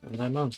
And I'm on.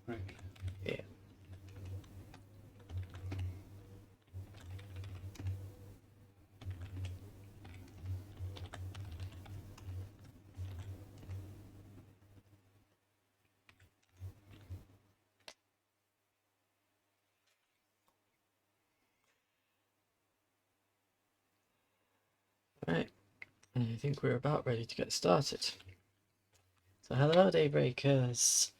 Right. Yeah. Right. I think we're about ready to get started. So hello, Daybreakers,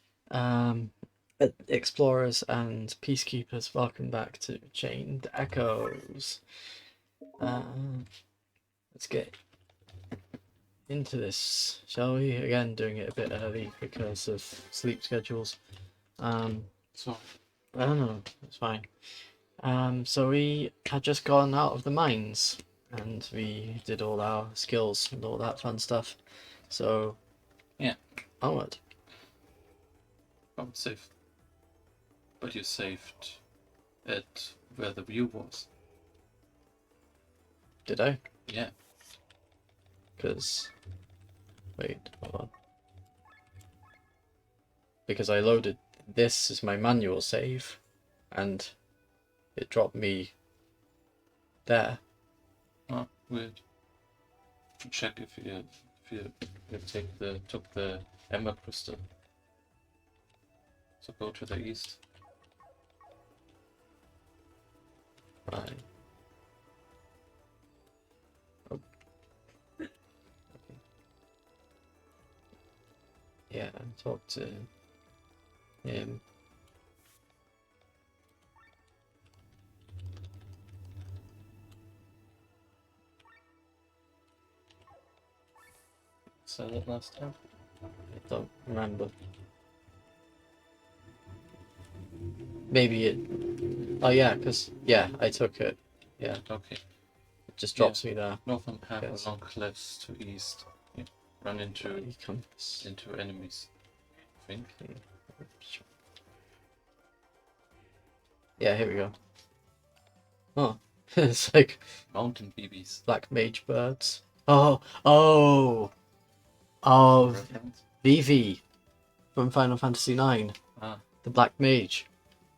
explorers and peacekeepers. Welcome back to Chained Echoes. Let's get into this, shall we? Again, doing it a bit early because of sleep schedules. So, I don't know. It's fine. So we had just gone out of the mines, and we did all our skills and all that fun stuff. So yeah, onward. I would save. But you saved at where the view was. Did I? Yeah. Because wait, hold on. Because I loaded this as my manual save, and it dropped me there. Oh, weird. Check if you took the Ember Crystal. So go to the east. Right. Oh. Okay. Yeah, talk to him. Said it last time. I don't remember. Maybe it. Oh yeah, because yeah, I took it. Yeah, Okay. it just drops me there. Northern path Yes. along cliffs to east. Yeah. Run into Compass. enemies. I think. Yeah, here we go. Oh, it's like Mountain BBs. black mage birds. Oh, Reference? Vivi from Final Fantasy IX, Ah. the black mage.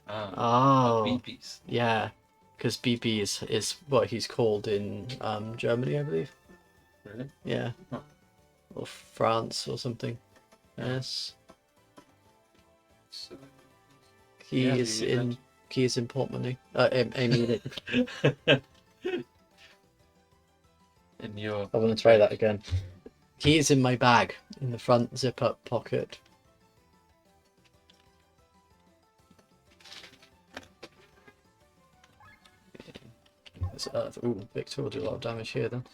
Oh, BBs. yeah, because BB is what he's called in Germany, I believe. Really? Yeah, Huh. or France or something. Yeah. Yes, So, he yeah, is we in. had- He is in Portmoney. I mean it. in your. I want to try that again. He is in my bag in the front zip-up pocket. This earth. Ooh, Victor will do a lot of damage here then.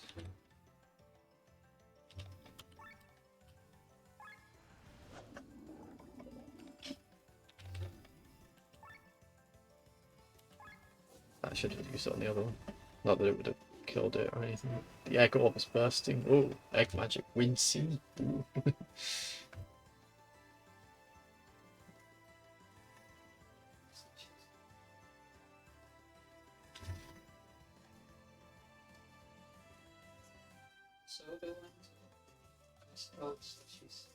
I should have used it on the other one. Not that it would have killed it or anything. The egg orb is bursting. Ooh, egg magic Wincy. Ooh. So they went. Oh, jeez.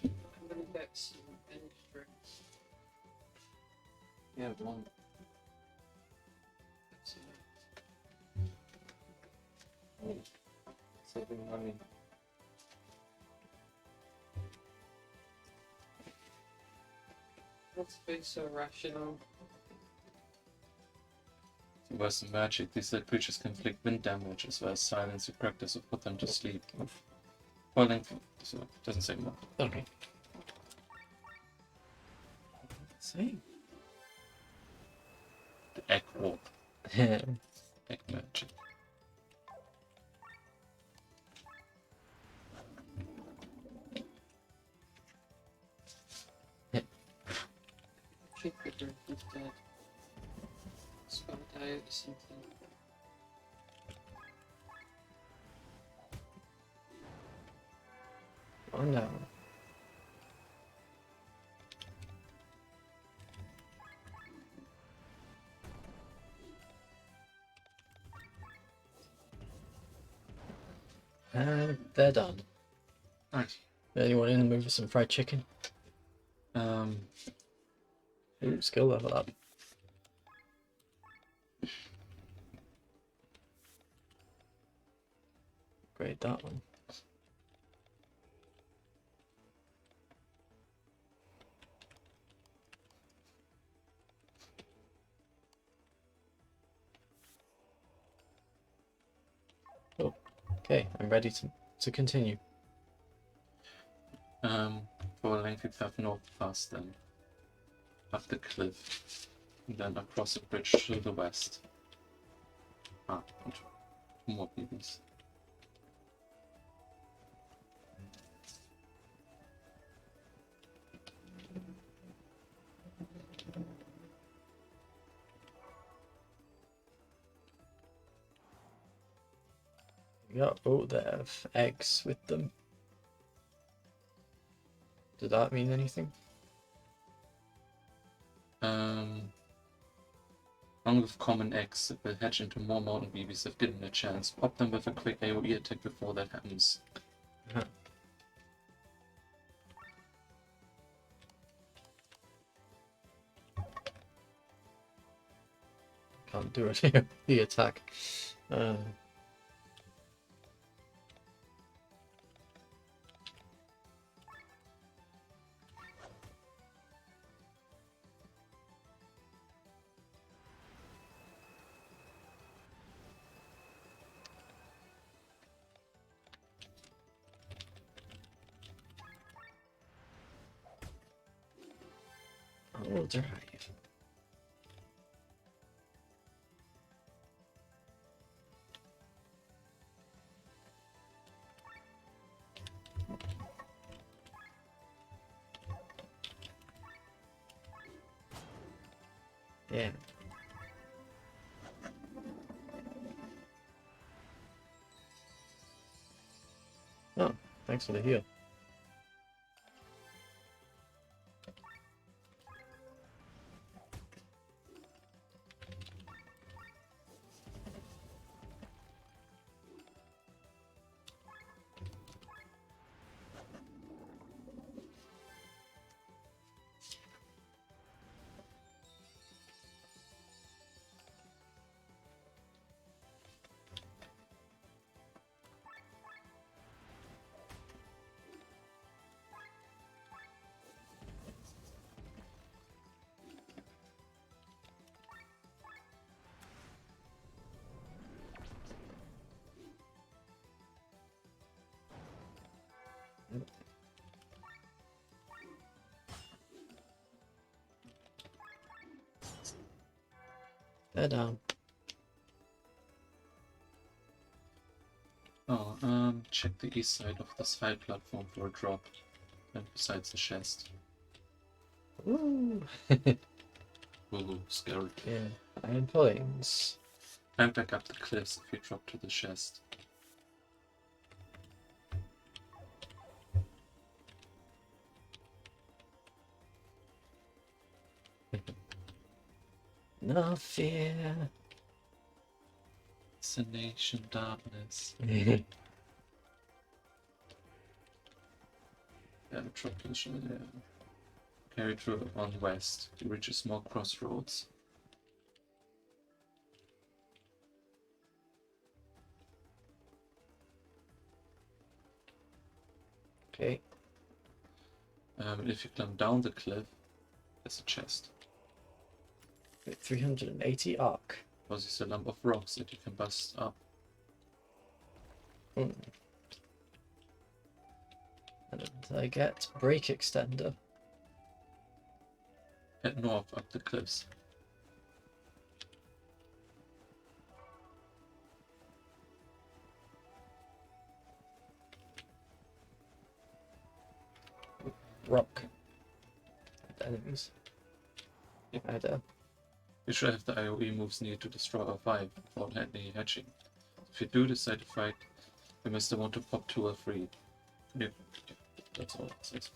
I'm gonna get some energy drinks. Yeah, one. Saving money. Let's be so rational. Worse than magic, these creatures can inflict wind damage as well as silence your practice or put them to sleep. Boiling, so it doesn't say more. Okay. See? The egg warp, Yeah. egg magic. Should be good with that. Spell die or something. Oh no. And they're done. Nice. Anyone in the mood for some fried chicken? Um, Ooh, skill level up. Grade that one. Oh, okay, I'm ready to continue. for a lengthy path north past them, up the cliff, and then across a bridge to the west. Ah, and two more BBs. Yeah, oh, they have eggs with them. Did that mean anything? Along with common eggs that will hatch into more mountain BBs if given a chance. Pop them with a quick AoE attack before that happens. Uh-huh. Can't do it here. The attack. Oh, drive. Yeah. Oh, thanks for the heal. They're down. Oh, check the east side of the side platform for a drop. And besides the chest. Ooh. Ooh, scary. Yeah. Iron planes. And back up the cliffs if you drop to the chest. No fear. Destination darkness. Yeah. Yeah, drop to the chest, yeah. Carry through on west. You reach a small crossroads. Okay. If you climb down the cliff, there's a chest. Wait, 380 arc. Or is this a lump of rocks that you can bust up? And I get break extender. Head north up the cliffs. Rock. Enemies. Yep. I do. You should have the AoE moves needed to destroy our 5 without any hatching. If you do decide to fight, you must want to pop 2 or 3. Yep. That's all it says.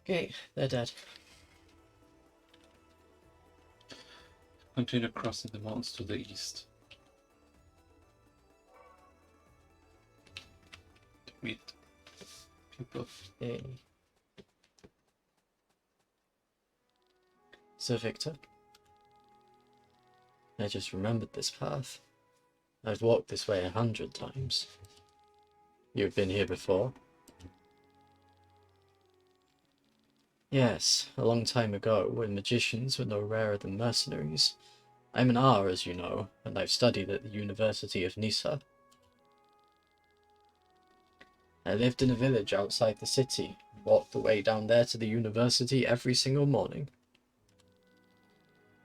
Okay, they're dead. Continue crossing the mountains to the east. To meet people. Okay. So Victor, I just remembered this path. I've walked this way 100 times. You've been here before? Yes, a long time ago, when magicians were no rarer than mercenaries. I'm an R, as you know, and I've studied at the University of Nisa. I lived in a village outside the city, and walked the way down there to the university every single morning.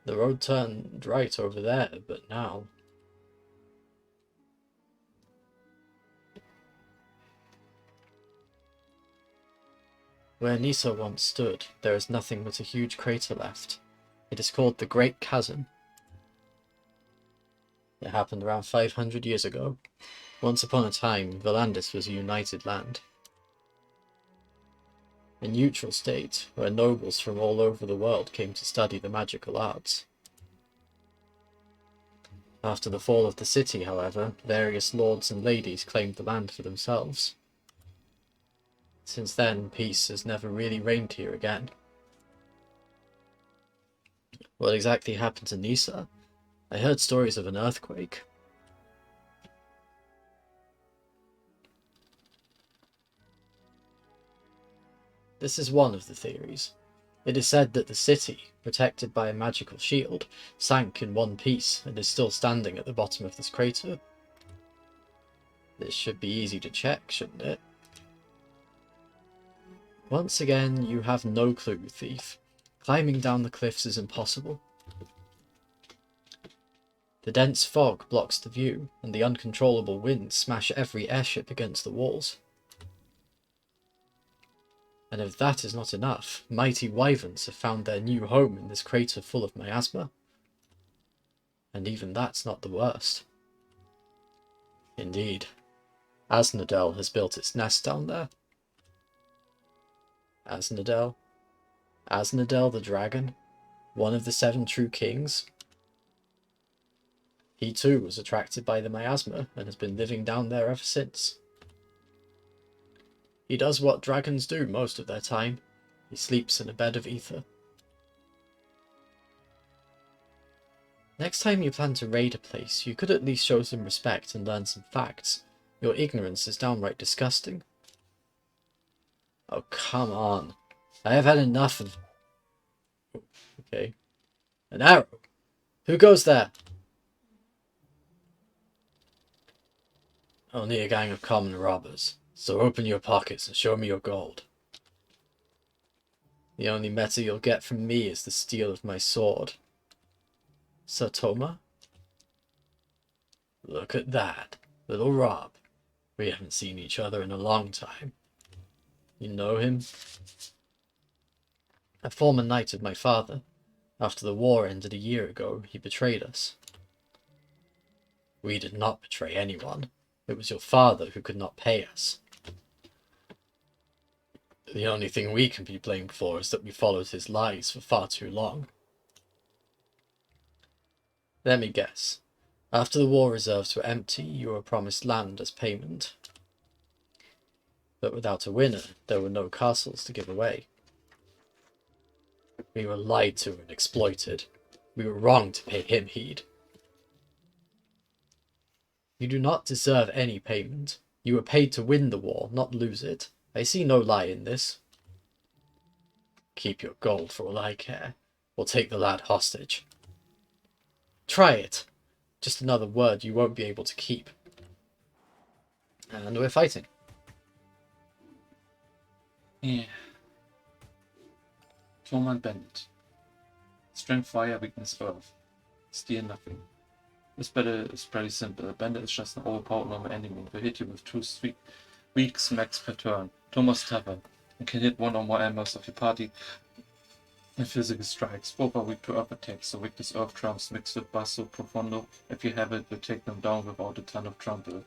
The road turned right over there, but now... Where Nisa once stood, there is nothing but a huge crater left. It is called the Great Chasm. It happened around 500 years ago. Once upon a time, Volandis was a united land. A neutral state, where nobles from all over the world came to study the magical arts. After the fall of the city, however, various lords and ladies claimed the land for themselves. Since then, peace has never really reigned here again. What exactly happened to Nisa? I heard stories of an earthquake. This is one of the theories. It is said that the city, protected by a magical shield, sank in one piece and is still standing at the bottom of this crater. This should be easy to check, shouldn't it? Once again, you have no clue, thief. Climbing down the cliffs is impossible. The dense fog blocks the view, and the uncontrollable winds smash every airship against the walls. And if that is not enough, mighty wyverns have found their new home in this crater full of miasma. And even that's not the worst. Indeed, Asnodel has built its nest down there. Asnodel? Asnodel the dragon? One of the 7 true kings? He too was attracted by the miasma and has been living down there ever since. He does what dragons do most of their time. He sleeps in a bed of ether. Next time you plan to raid a place, you could at least show some respect and learn some facts. Your ignorance is downright disgusting. Oh, come on. I have had enough of... Okay. An arrow! Who goes there? Only a gang of common robbers. So open your pockets and show me your gold. The only metal you'll get from me is the steel of my sword. Sir Toma? Look at that. Little Rob. We haven't seen each other in a long time. You know him? A former knight of my father. After the war ended a year ago, he betrayed us. We did not betray anyone. It was your father who could not pay us. The only thing we can be blamed for is that we followed his lies for far too long. Let me guess. After the war reserves were empty, you were promised land as payment. But without a winner, there were no castles to give away. We were lied to and exploited. We were wrong to pay him heed. You do not deserve any payment. You were paid to win the war, not lose it. I see no lie in this. Keep your gold for all I care, or take the lad hostage. Try it. Just another word you won't be able to keep. And we're fighting. Yeah. Tormund Bandit. Strength fire, weakness earth. Steal nothing. This battle is pretty simple. A bandit is just an overpowered normal enemy. They hit you with 2 weak smacks per turn. Thomas tougher and can hit 1 or more members of your party with physical strikes. Both are weak to earth attacks, so weakness earth trumps mixed with Basso Profondo. If you have it, will take them down without a ton of trample.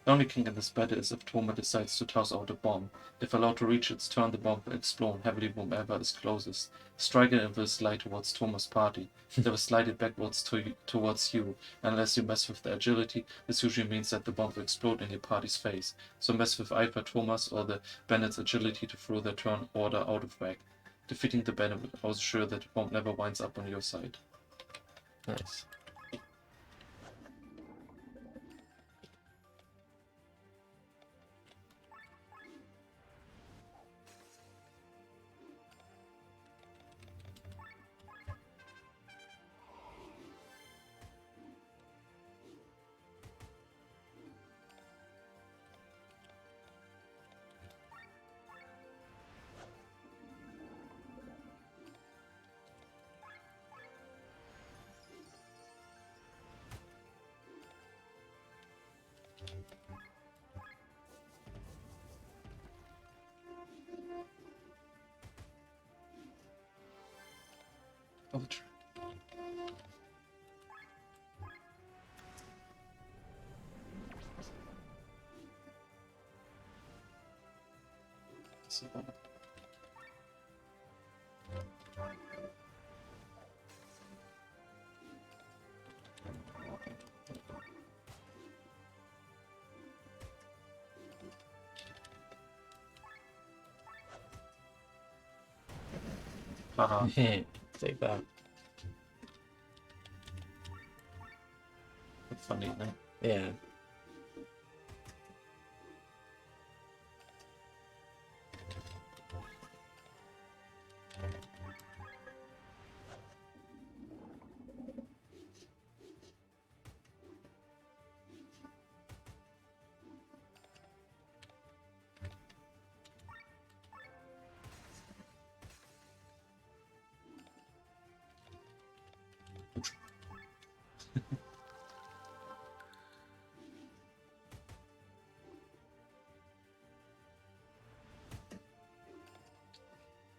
The only king in this battle is if Toma decides to toss out a bomb. If allowed to reach its turn, the bomb will explode heavily whomever is closest. Strike it and will slide towards Toma's party. They will slide it backwards towards you. Unless you mess with the agility, this usually means that the bomb will explode in your party's face. So mess with either Toma's or the bandit's agility to throw their turn order out of whack. Defeating the bandit will ensure that the bomb never winds up on your side. Nice. Ultra. Haha. Take that. Funny, no? Yeah.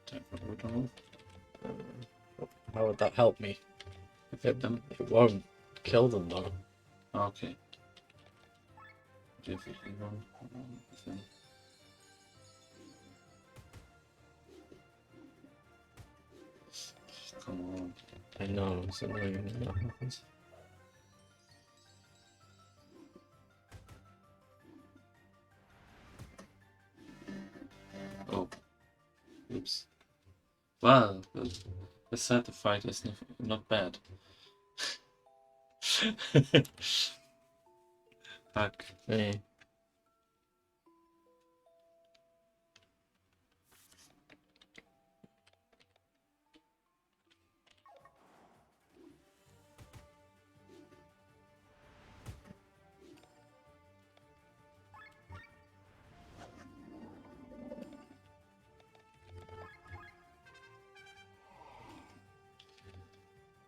Time for a little move. How would that help me? Defeat them. It won't. kill them though. Okay. Definitely one thing. Come on. I know, it's annoying when that happens. Oh. Oops. Well, the side the fight is not bad. Fuck. Hey.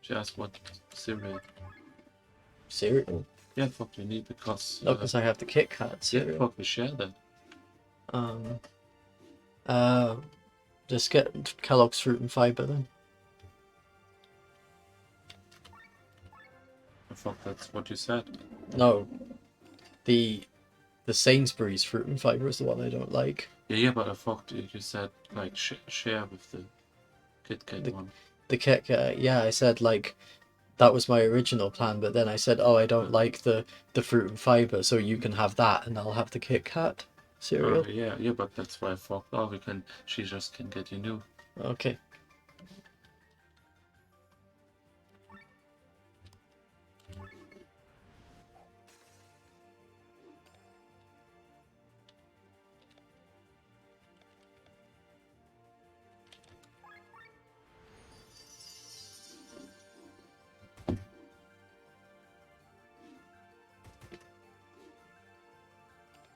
She asked what cereal. Cereal? Yeah, fuck, we need because. No, because I have the Kit Kat Yeah, cereal. fuck, we share that. Um, just get Kellogg's Fruit and Fiber then. Fuck, that's what you said. No, the Sainsbury's Fruit and Fiber is the one I don't like. Yeah, but I fucked you. You said like share with the Kit Kat one. The Kit Kat, yeah, I said like that was my original plan, but then I said, oh, I don't like the Fruit and Fiber, so you can have that, and I'll have the Kit Kat cereal. Yeah, but that's why I fucked. Oh, she just can get you new. Okay.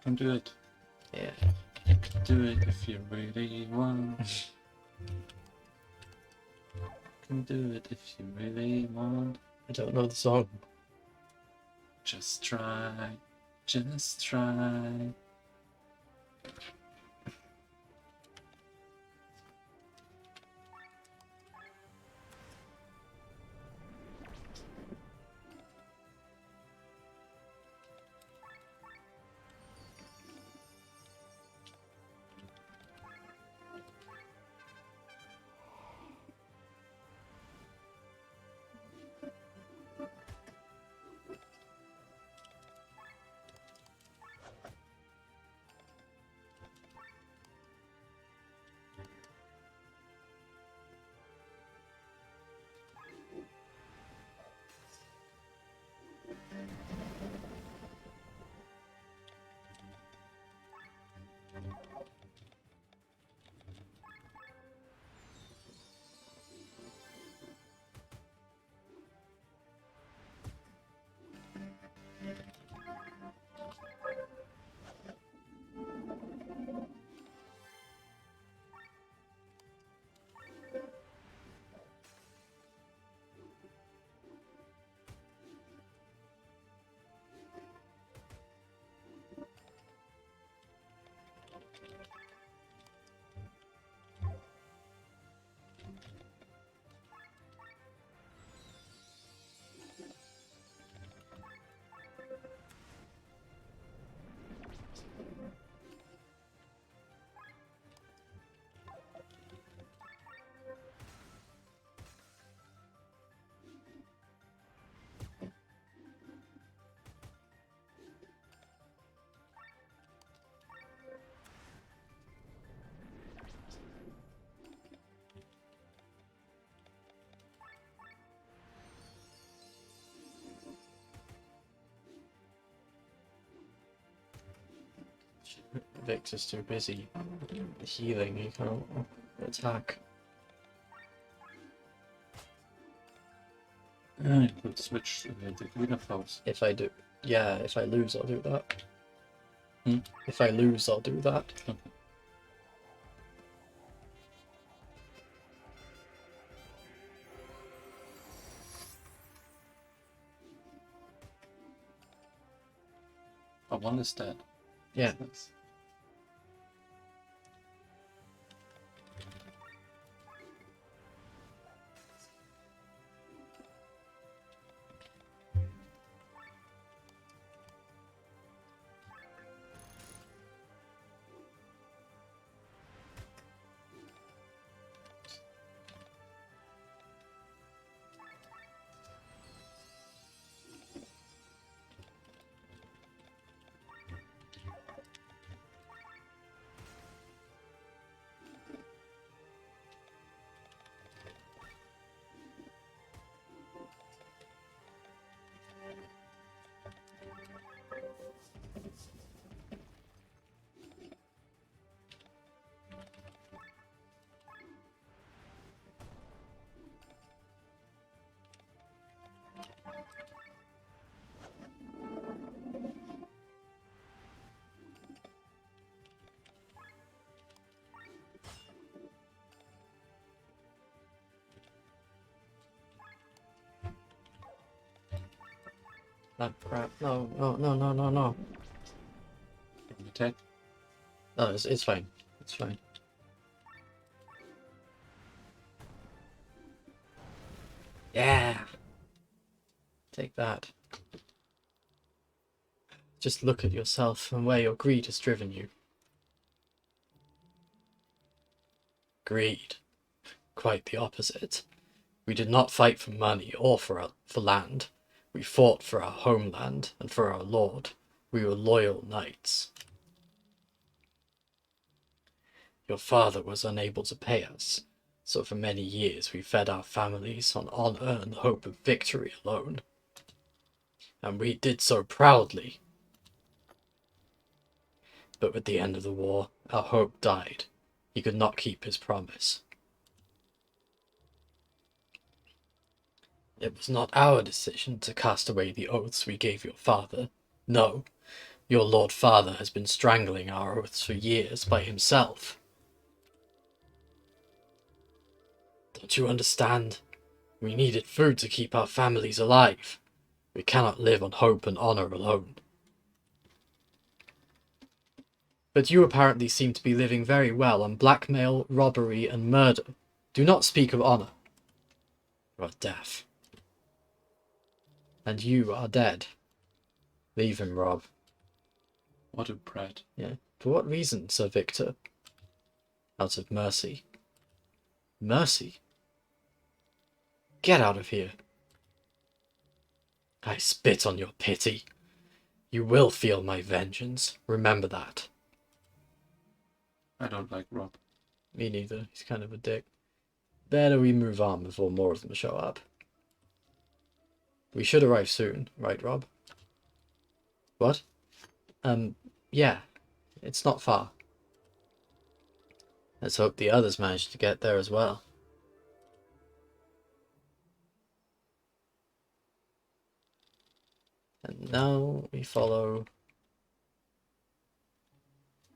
Can do it. Yeah. Do it if you really want. Can do it if you really want. I don't know the song. Just try. Just try. Vix is too busy healing, he can't attack. I could switch the greener flowers. If I do, yeah, if I lose, I'll do that. Hmm? If I lose, I'll do that. Okay. Oh, one is dead. Yeah. That's nice. Ah, crap. No, no, no, no, no, no. From attack. No, it's fine. It's fine. Yeah! Take that. Just look at yourself and where your greed has driven you. Greed. Quite the opposite. We did not fight for money or for land. We fought for our homeland and for our lord. We were loyal knights. Your father was unable to pay us, so for many years we fed our families on honor and the hope of victory alone. And we did so proudly. But with the end of the war, our hope died. He could not keep his promise. It was not our decision to cast away the oaths we gave your father. No, your Lord Father has been strangling our oaths for years by himself. Don't you understand? We needed food to keep our families alive. We cannot live on hope and honor alone. But you apparently seem to be living very well on blackmail, robbery, and murder. Do not speak of honor. You are deaf. And you are dead. Leave him, Rob. What a brat. Yeah. For what reason, Sir Victor? Out of mercy. Mercy? Get out of here. I spit on your pity. You will feel my vengeance. Remember that. I don't like Rob. Me neither. He's kind of a dick. Better we move on before more of them show up. We should arrive soon, right, Rob? What? Yeah. It's not far. Let's hope the others manage to get there as well. And now we follow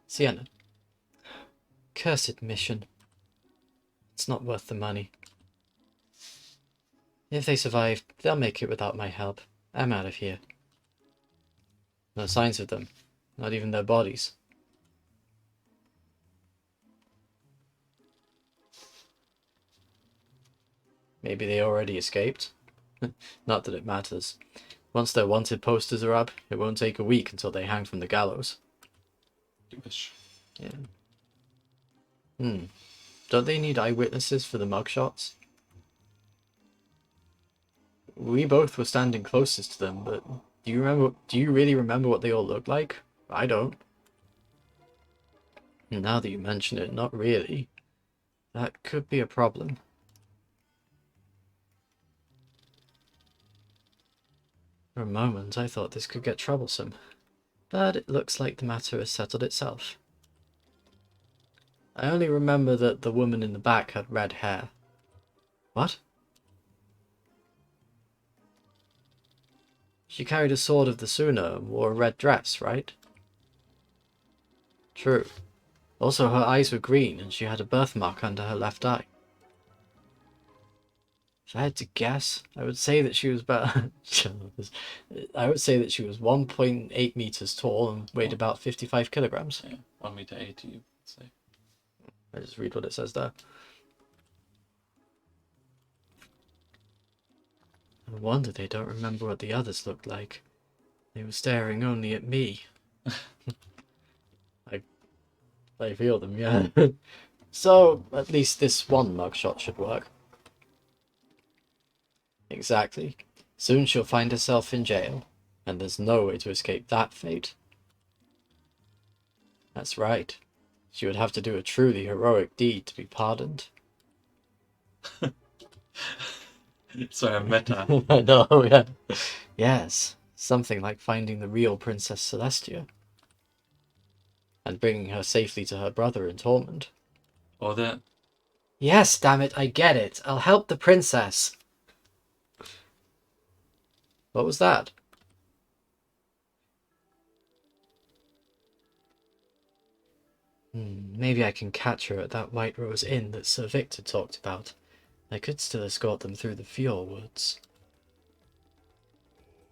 Sienna. Cursed mission. It's not worth the money. If they survive, they'll make it without my help. I'm out of here. No signs of them. Not even their bodies. Maybe they already escaped. Not that it matters. Once their wanted posters are up, it won't take a week until they hang from the gallows. You wish. Yeah. Don't they need eyewitnesses for the mugshots? We both were standing closest to them, but do you really remember what they all looked like? I don't. Now that you mention it, not really. That could be a problem. For a moment, I thought this could get troublesome, but it looks like the matter has settled itself. I only remember that the woman in the back had red hair. What? She carried a sword of the Suna and wore a red dress, right? True. Also, her eyes were green and she had a birthmark under her left eye. If I had to guess, I would say that she was about... I would say that she was 1.8 meters tall and weighed about 55 kilograms. Yeah, 1 meter 80, you could say. I just read what it says there. No wonder they don't remember what the others looked like. They were staring only at me. I feel them, yeah. So, at least this one mugshot should work. Exactly. Soon she'll find herself in jail, and there's no way to escape that fate. That's right. She would have to do a truly heroic deed to be pardoned. So a meta. I know, yeah. Yes, something like finding the real Princess Celestia. And bringing her safely to her brother in Tormund. Or that. Yes, damn it, I get it. I'll help the princess. What was that? Maybe I can catch her at that White Rose Inn that Sir Victor talked about. I could still escort them through the Fjord woods.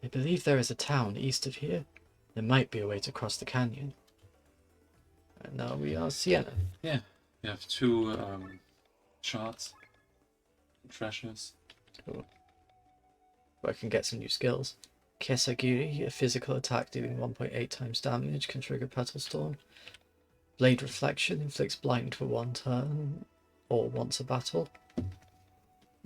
I believe there is a town east of here. There might be a way to cross the canyon. And now we are Sienna. Yeah, we have two charts, treasures. Cool. Where I can get some new skills. Kesagiri, a physical attack dealing 1.8 times damage, can trigger Petal Storm. Blade Reflection inflicts blind for 1 turn or once a battle.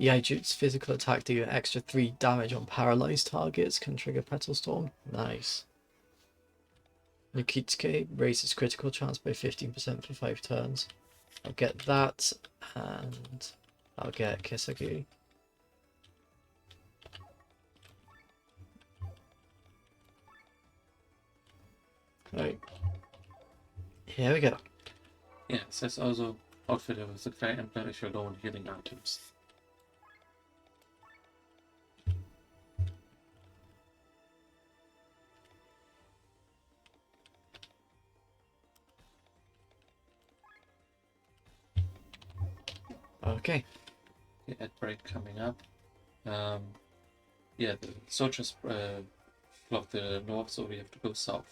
Yaijut's physical attack dealing extra 3 damage on paralyzed targets can trigger Petal Storm. Nice. Nikitsuke raises critical chance by 15% for 5 turns. I'll get that, and I'll get Kisagi. Right. Here we go. Yeah, it says also outfitted with the Fire Emblem if you're low on healing items. Okay. The ad break coming up. Yeah, the soldiers block the north, so we have to go south.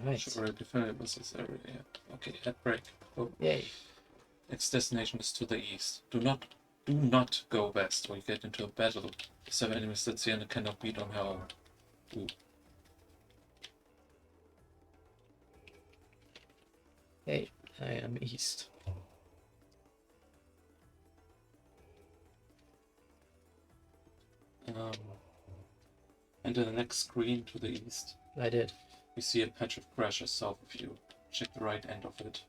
Alright. Should already defend it was this area. Yeah. Okay, ad break. Oh. Yay. Its destination is to the east. Do not go west or you get into a battle. 7 enemies that Sienna cannot beat on her own. Ooh. Hey, I am east. Enter the next screen to the east. I did. We see a patch of grass south of you. Check the right end of it.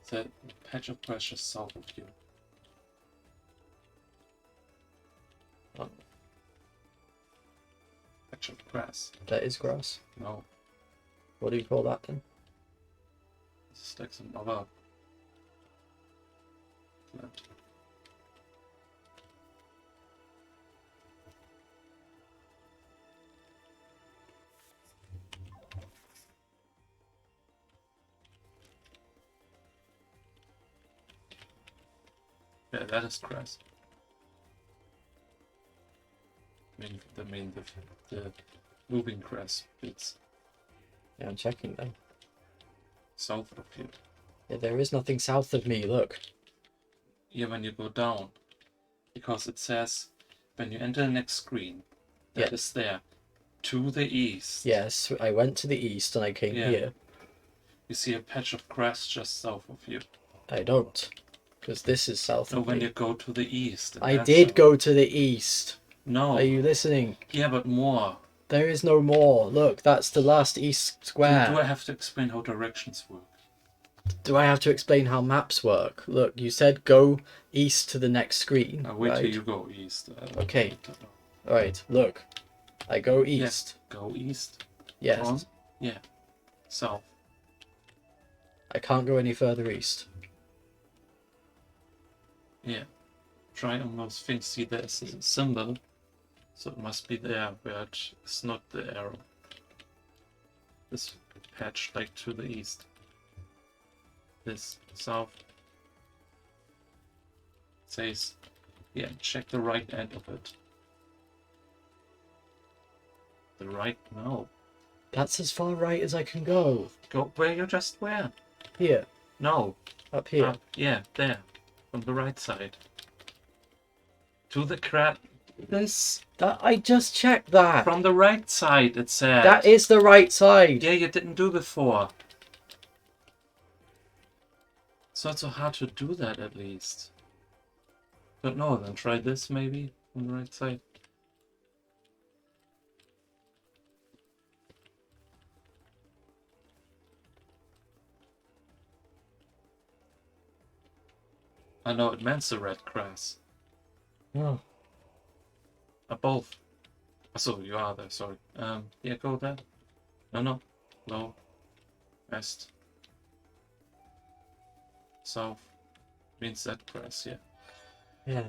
The patch of grass south of you. Oh, Patch of grass. that is grass. No, What do you call that then? this is like some other plant. Yeah, that is grass. The moving grass bits Yeah, I'm checking them. south of you. Yeah, there is nothing south of me, look. Yeah, when you go down, because it says when you enter the next screen, that Yeah. is there to the east. Yes, I went to the east and I came Yeah. here. You see a patch of grass just south of you. I don't. Because this is south So of when me. you go to the east. I that's did south. go to the east. No. Are you listening? Yeah, but more. There is no more. Look, that's the last east Do square. I have to explain how directions work? Do I have to explain how maps work? Look, you said go east to the next screen. Now wait right? till you go east. Okay. Alright, look. I go east. Go east. Yes. On. Yeah. South. I can't go any further east. Yeah. Try on those things. See, there's a symbol. So it must be there, where it's not the arrow. This patch, like to the east. This south. Says, yeah, check the right end of it. The right? No. That's as far right as I can go. Go where you just were. Here. No. Up here. Yeah, there. On the right side. To the crab. This. That I just checked that. From the right side, it said. That is the right side. Yeah, you didn't do before. It's not so hard to do that, at least. Don't know, then try this maybe on the right side. I know it meant the red grass. Oh. Both. So you are there, sorry. Yeah, go there. No. Low. West. South. Means that grass, yeah. Yeah.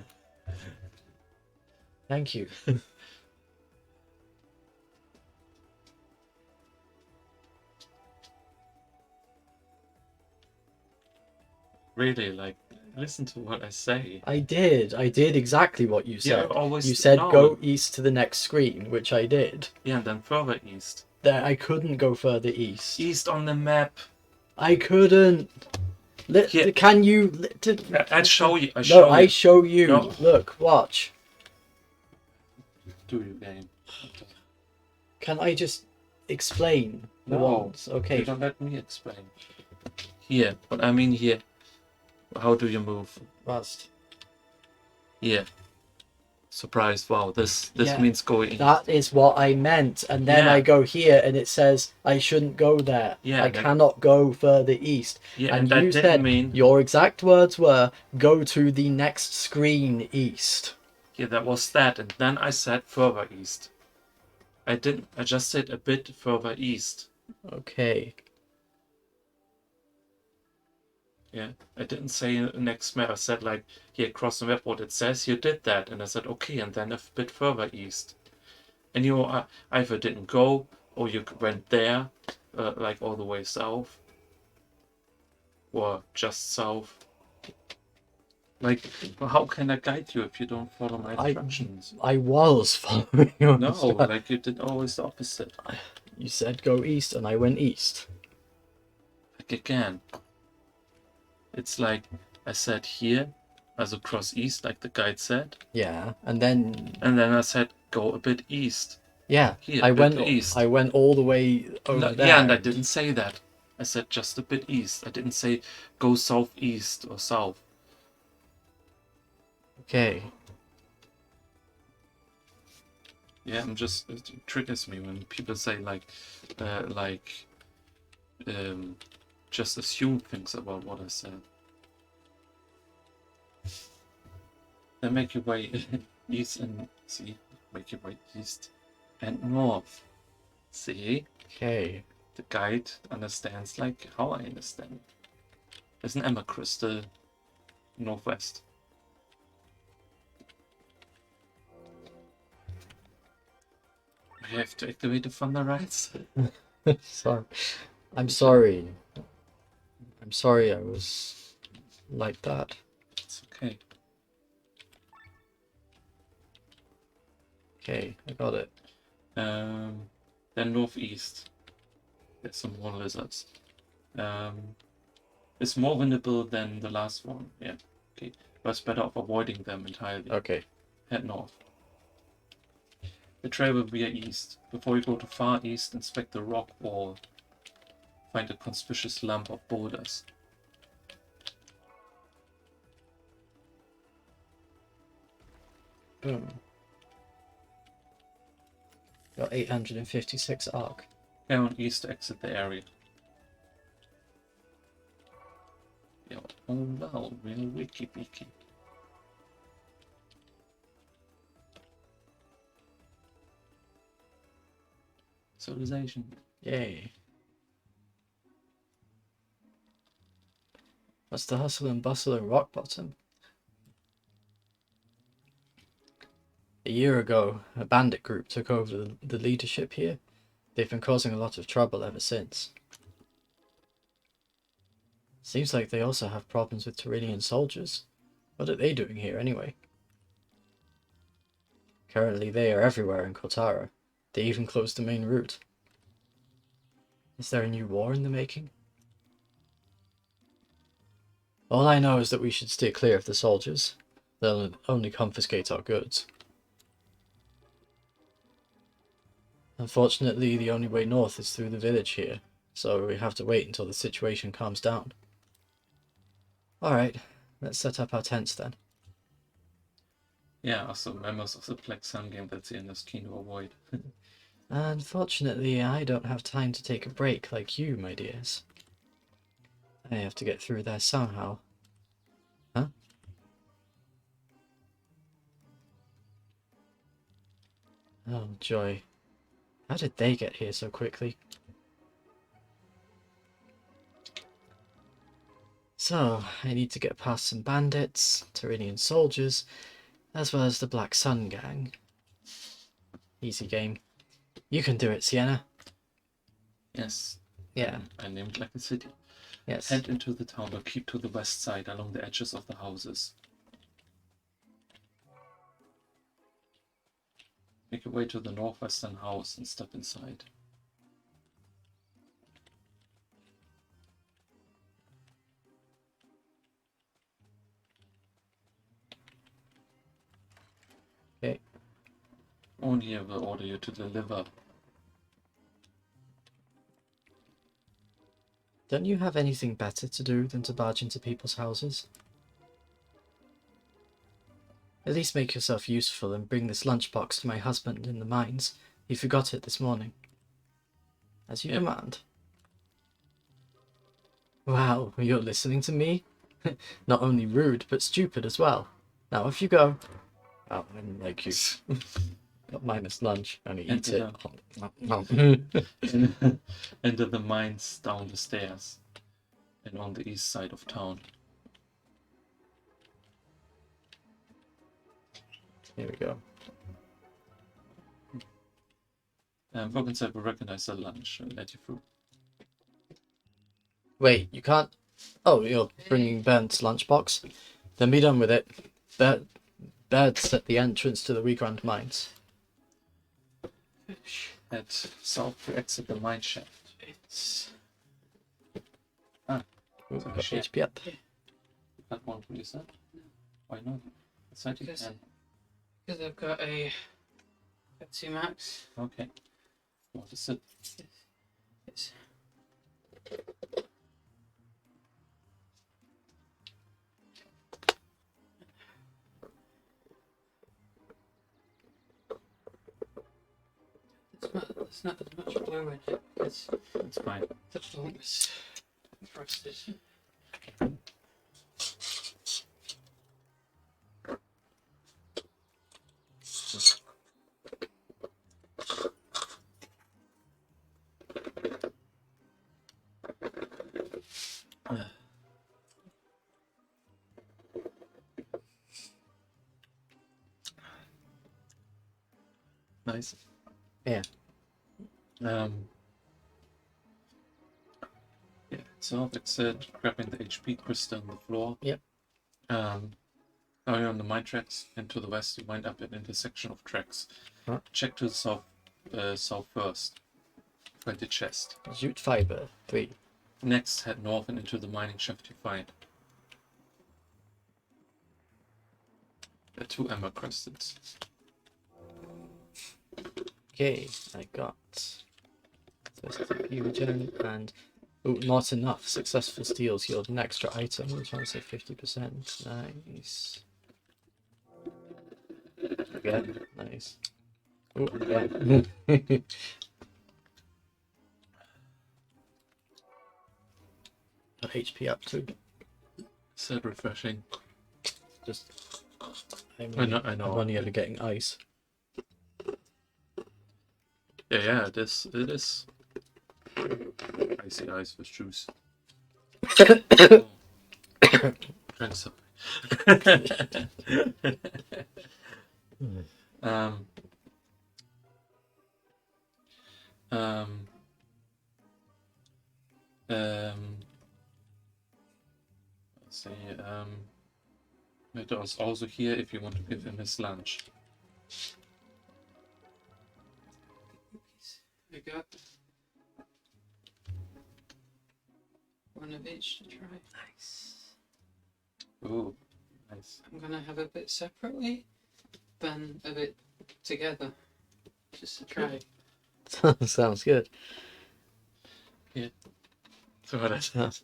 Thank you. Really, like, listen to what I say. I did exactly what you Yeah, said. always You said no. go east to the next screen, which I did. Yeah, and then further east. There, I couldn't go further east. East on the map. I couldn't. Here. Can you? I'll show you. No, I show you. No. Look, watch. Do you game? Can I just explain the No, ones? You Okay. don't let me explain. Here, what I mean here. How do you move? Rust. Here. Surprise! Wow, this Yeah, means going. That is what I meant. And then Yeah. I go here and it says I shouldn't go there. Yeah, I that- cannot go further east. Yeah, and that you didn't said mean. your exact words were go to the next screen east. Yeah, that was that, and then I said further east. I didn't. I just said a bit further east. Okay. Yeah, I didn't say next map. I said like here across the map what it says. You did that, and I said okay, and then a bit further east. And you either didn't go or you went there, like all the way south, or just south. Like, how can I guide you if you don't follow my instructions? I was following your No, instructions. like you did always the opposite. You said go east and I went east. Like again, it's like I said here, as across east, like the guide said, Yeah, and then and then I said go a bit east. yeah, Here, I a bit went east. I went all the way over No, there. yeah, and I didn't say that. I said just a bit east. I didn't say go southeast or south. Okay. Yeah, I'm just it triggers me when people say just assume things about what I said. Then make your way east and see, make your way east and north. See, Okay. the guide understands like how I understand. There's an Emma crystal northwest. I have to activate the thunder rights. Sorry. I'm sorry. I'm sorry I was like that. It's okay. Okay, I got it. Then northeast. There's some more lizards. It's more winnable than the last one. Yeah. Okay. But it's better off avoiding them entirely. Okay. Head north. The trail will be east. Before you go to far east, inspect the rock wall. Find a conspicuous lump of boulders. Boom. Got 856 arc. Go on east to exit the area. Yeah, oh well, real wiki wiki. Civilization. Yay. What's the hustle and bustle in Rock Bottom? A year ago, a bandit group took over the leadership here. They've been causing a lot of trouble ever since. Seems like they also have problems with Tyrrhenian soldiers. What are they doing here anyway? Currently they are everywhere in Kotara. They even closed the main route. Is there a new war in the making? All I know is that we should steer clear of the soldiers. They'll only confiscate our goods. Unfortunately, the only way north is through the village here, so we have to wait until the situation calms down. Alright, let's set up our tents then. Yeah, also members of the Black Sun game that the is keen to avoid. Unfortunately, I don't have time to take a break like you, my dears. I have to get through there somehow. Huh? Oh, joy. How did they get here so quickly? So, I need to get past some bandits, Tyrannian soldiers, as well as the Black Sun gang. Easy game. You can do it, Sienna. Yes. Yeah, I named like a city. yes. Head into the town, but keep to the west side along the edges of the houses. Make your way to the northwestern house and step inside. Okay. Only I will order you to deliver. Don't you have anything better to do than to barge into people's houses? At least make yourself useful and bring this lunchbox to my husband in the mines. He forgot it this morning. As you Yep. command. Wow, you're listening to me? Not only rude, but stupid as well. Now off you go. Oh, I didn't like you. Got minus lunch. Only eat it. Enter the mines down the stairs and on the east side of town. Here we go. Vogenside will recognize the lunch and let you through. Wait, you can't... Oh, you're bringing Bernd's lunchbox? Then be done with it. Bird's at the entrance to the Regrand mines. Head south to exit the mine shaft. It's Ooh, So got shit. HP up. That one for yourself? Why not? Inside you Because- can. because I've got a Pepsi Max. Okay. Want to sit? It's there's not as much glue in it because It's fine. the foam is frosted. Nice. Yeah. Yeah, itself exit, grabbing the HP crystal on the floor. Yep. Now you're on the mine tracks, and to the west you wind up at an intersection of tracks. Huh? Check to the south first. Find the chest. Jute fiber 3. Next, head north and into the mining shaft you find. There are 2 ember crystals. Okay, I got first CPU regen and oh, not enough. Successful steals yield an extra item. I'm trying to say 50%. Nice. Again, nice. Oh, again. Got HP up too. Said refreshing. Just I know. I'm only ever getting ice. Yeah, it is. Icy ice with juice. Drink some. um, let's see, Meteor's also here if you want to give him his lunch. I got one of each to try. Nice. Ooh, nice. I'm gonna have a bit separately, then a bit together, just to try. Sounds good. So what that sounds.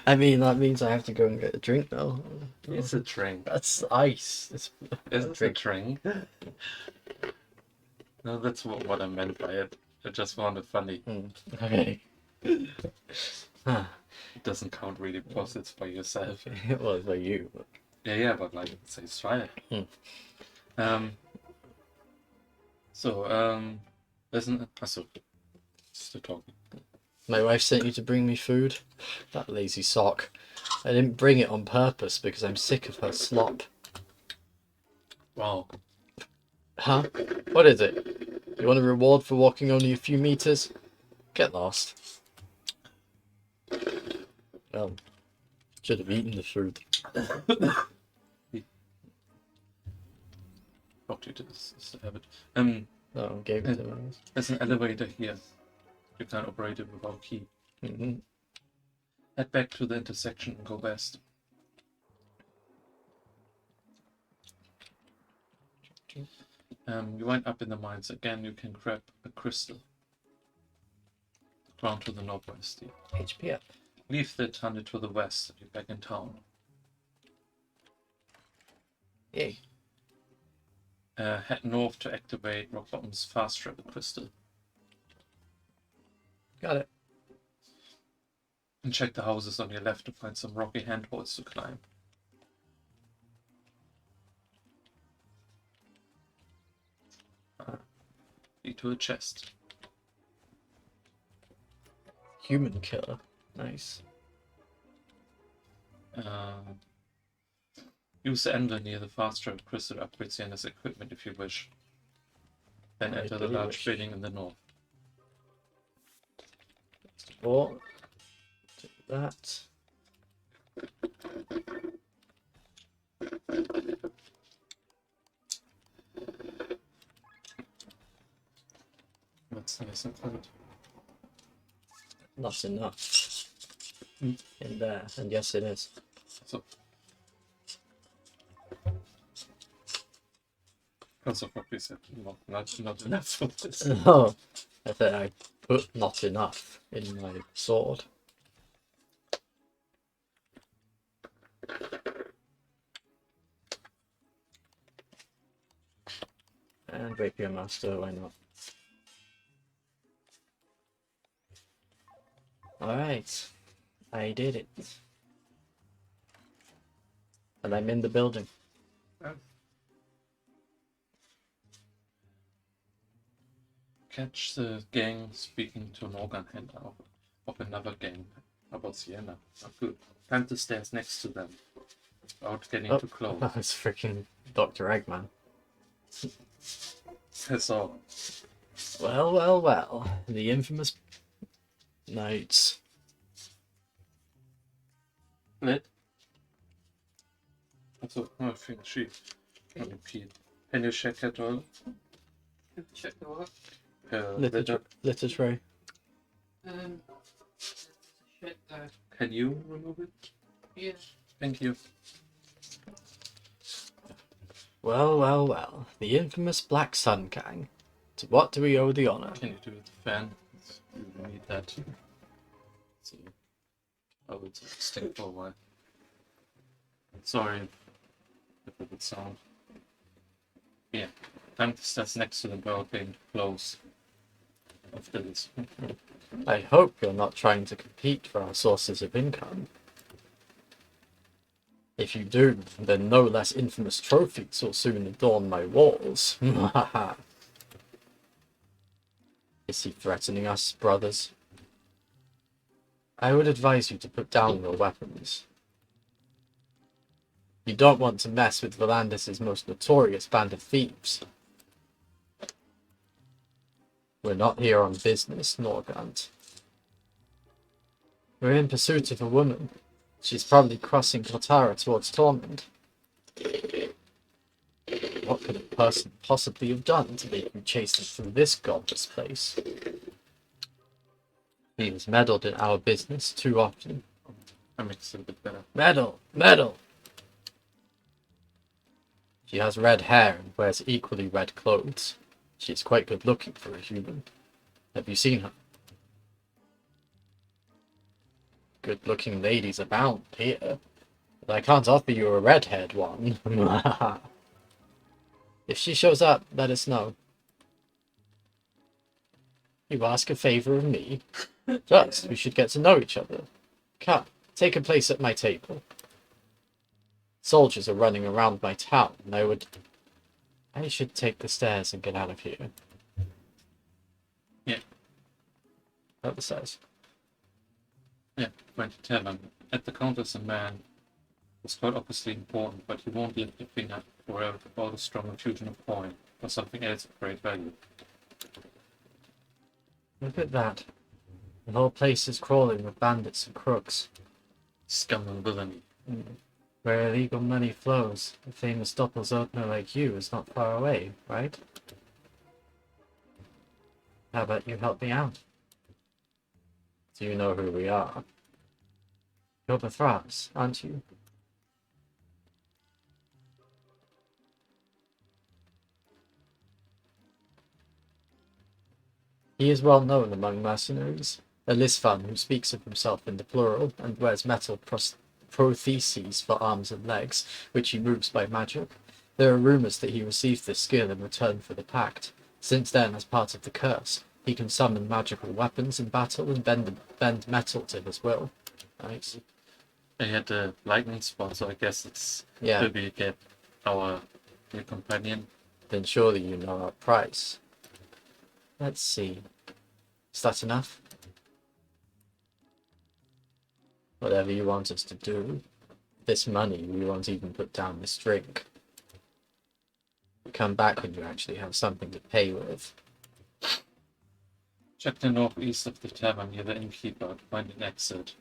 I mean, that means I have to go and get a drink now. It's a drink. That's ice. It's Is it a drink? No, that's what I meant by it. I just found it funny. okay. Ah, It doesn't count really because it's by yourself. it was by you. But... Yeah, but like, say, try it. There's an. Still talking. My wife sent you to bring me food? That lazy sock. I didn't bring it on purpose because I'm sick of her slop. Wow. Huh? What is it? You want a reward for walking only a few meters? Get lost. Well, should have eaten the food. Talked you to this habit. No, gave it to him. There's an elevator here. You can't operate it without key. Mm-hmm. Head back to the intersection and go west. You wind up in the mines again. You can grab a crystal. Ground to the northwest. HP up. Leave the tunnel to the west. And you're back in town. Yay. Head north to activate Rock Bottom's fast travel crystal. Got it. And check the houses on your left to find some rocky handholds to climb. Lead to a chest. Human killer. Nice. Use the ender near the fast travel crystal to upgrade Sienna's equipment if you wish. Then I enter the do large wish. building in the north. Or do that. That's nice and quiet. Not enough. Mm. In there. And yes, it is. So, also probably said not enough for this. Oh, I thought I put not enough in my sword. And Rapier Master, why not? Alright, I did it. And I'm in the building. Catch the gang speaking to an organ handler of another gang about Sienna. Oh, good. Climb the stairs next to them without getting too close. It's freaking Dr. Eggman. That's all. Well, well, well. The infamous Knights. Lit. Also, I think she peed. Can you check her toilet? Check the what? Litter tray. There's a shit there. Can you remove it? Yeah. Thank you. Well, well, well. The infamous Black Sun Gang. To what do we owe the honor? Can you do it with the fan? You need that. So, I would stink for a while. Sorry if it would sound. Yeah, climb the stairs next to the door, getting close. After this. I hope you're not trying to compete for our sources of income. If you do, then no less infamous trophies will soon adorn my walls. Is he threatening us, brothers? I would advise you to put down your weapons. You don't want to mess with Volandis' most notorious band of thieves. We're not here on business, Norgant. We're in pursuit of a woman. She's probably crossing Kotara towards Torment. What could a person possibly have done to make you chase him through this godless place? He has meddled in our business too often. That makes it a bit better. Meddle! Meddle! She has red hair and wears equally red clothes. She is quite good looking for a human. Have you seen her? Good looking ladies abound here, but I can't offer you a red-haired one. If she shows up, let us know. You ask a favor of me? First, we should get to know each other. Come, take a place at my table. Soldiers are running around my town, and I should take the stairs and get out of here. Yeah. that says. Yeah, going to tell him. At the counters, a man who's quite obviously important, but he won't lift a finger forever about a strong infusion of coin or something else of great value. Look at that. The whole place is crawling with bandits and crooks. Scum and villainy. Where illegal money flows, a famous doppelzogner like you is not far away, right? How about you help me out? Do you know who we are? You're Bethras, aren't you? He is well known among mercenaries, a Lisfan who speaks of himself in the plural and wears metal protheses for arms and legs, which he moves by magic. There are rumours that he received this skill in return for the Pact. Since then, as part of the curse, he can summon magical weapons in battle and bend metal to his will. Nice. He had the lightning spot, so I guess it's Yeah, will be get our new companion. then surely you know our price. Let's see. Is that enough? Whatever you want us to do. This money, we won't even put down this drink. Come back when you actually have something to pay with. Check the northeast of the tavern near the innkeeper to find an exit.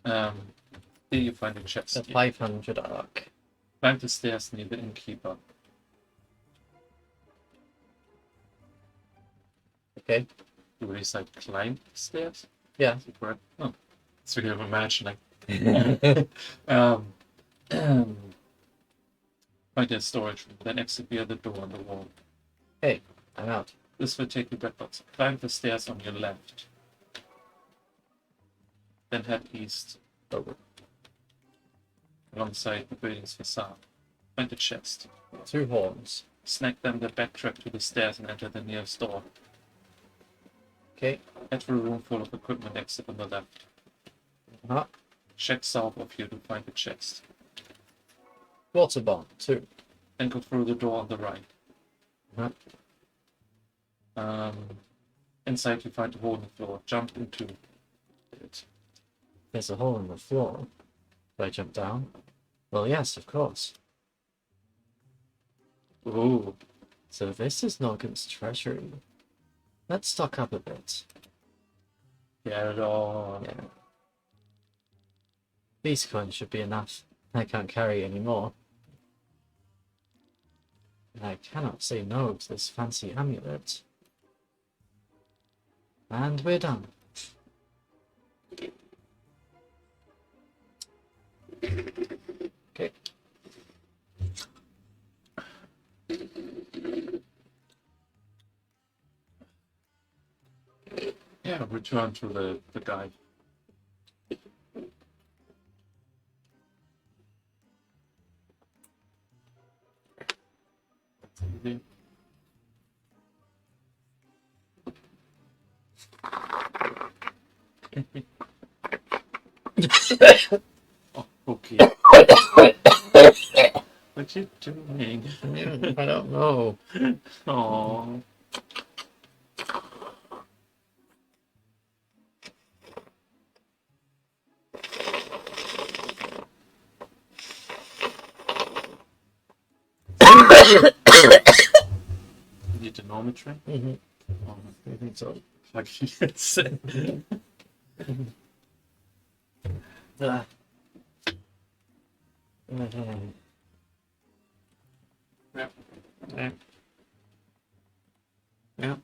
Here you find a chest. The 500 arc. Climb the stairs near the innkeeper. Okay. You really like climb the stairs? Yeah. Is it correct? Oh, it's really of imagining. Find a storage room, then exit via the door on the wall. Hey, I'm out. This will take you backwards. Climb the stairs on your left. Then head east Over. alongside the building's facade. Find a chest. 2 horns. Snag them, then backtrack to the stairs and enter the nearest door. Okay. Enter a room full of equipment, exit on the left. Uh-huh. Check south of you to find the chest. Water bomb. 2. Then go through the door on the right. Uh-huh. Inside you find a hole in the floor. Jump into it. There's a hole in the floor. Do I jump down? Well, yes, of course. Ooh. So this is Noggin's treasury. Let's stock up a bit. Get it on. Yeah. These coins should be enough. I can't carry any more. I cannot say no to this fancy amulet. And we're done. Okay. Yeah, return to the guy. Easy. Oh, okay. What you doing? I don't know. Oh. Need a normal tray? Mm-hmm. Oh, I think so. fuck yes. Yeah. Yeah. Yeah.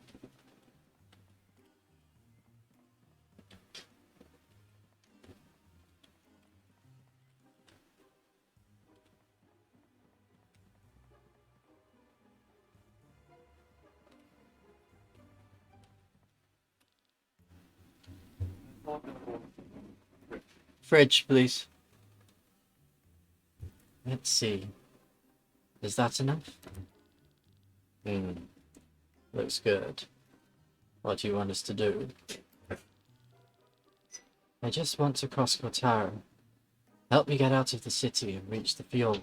Fridge, please. Let's see. Is that enough? Looks good. What do you want us to do? I just want to cross Kotaro. Help me get out of the city and reach the fields.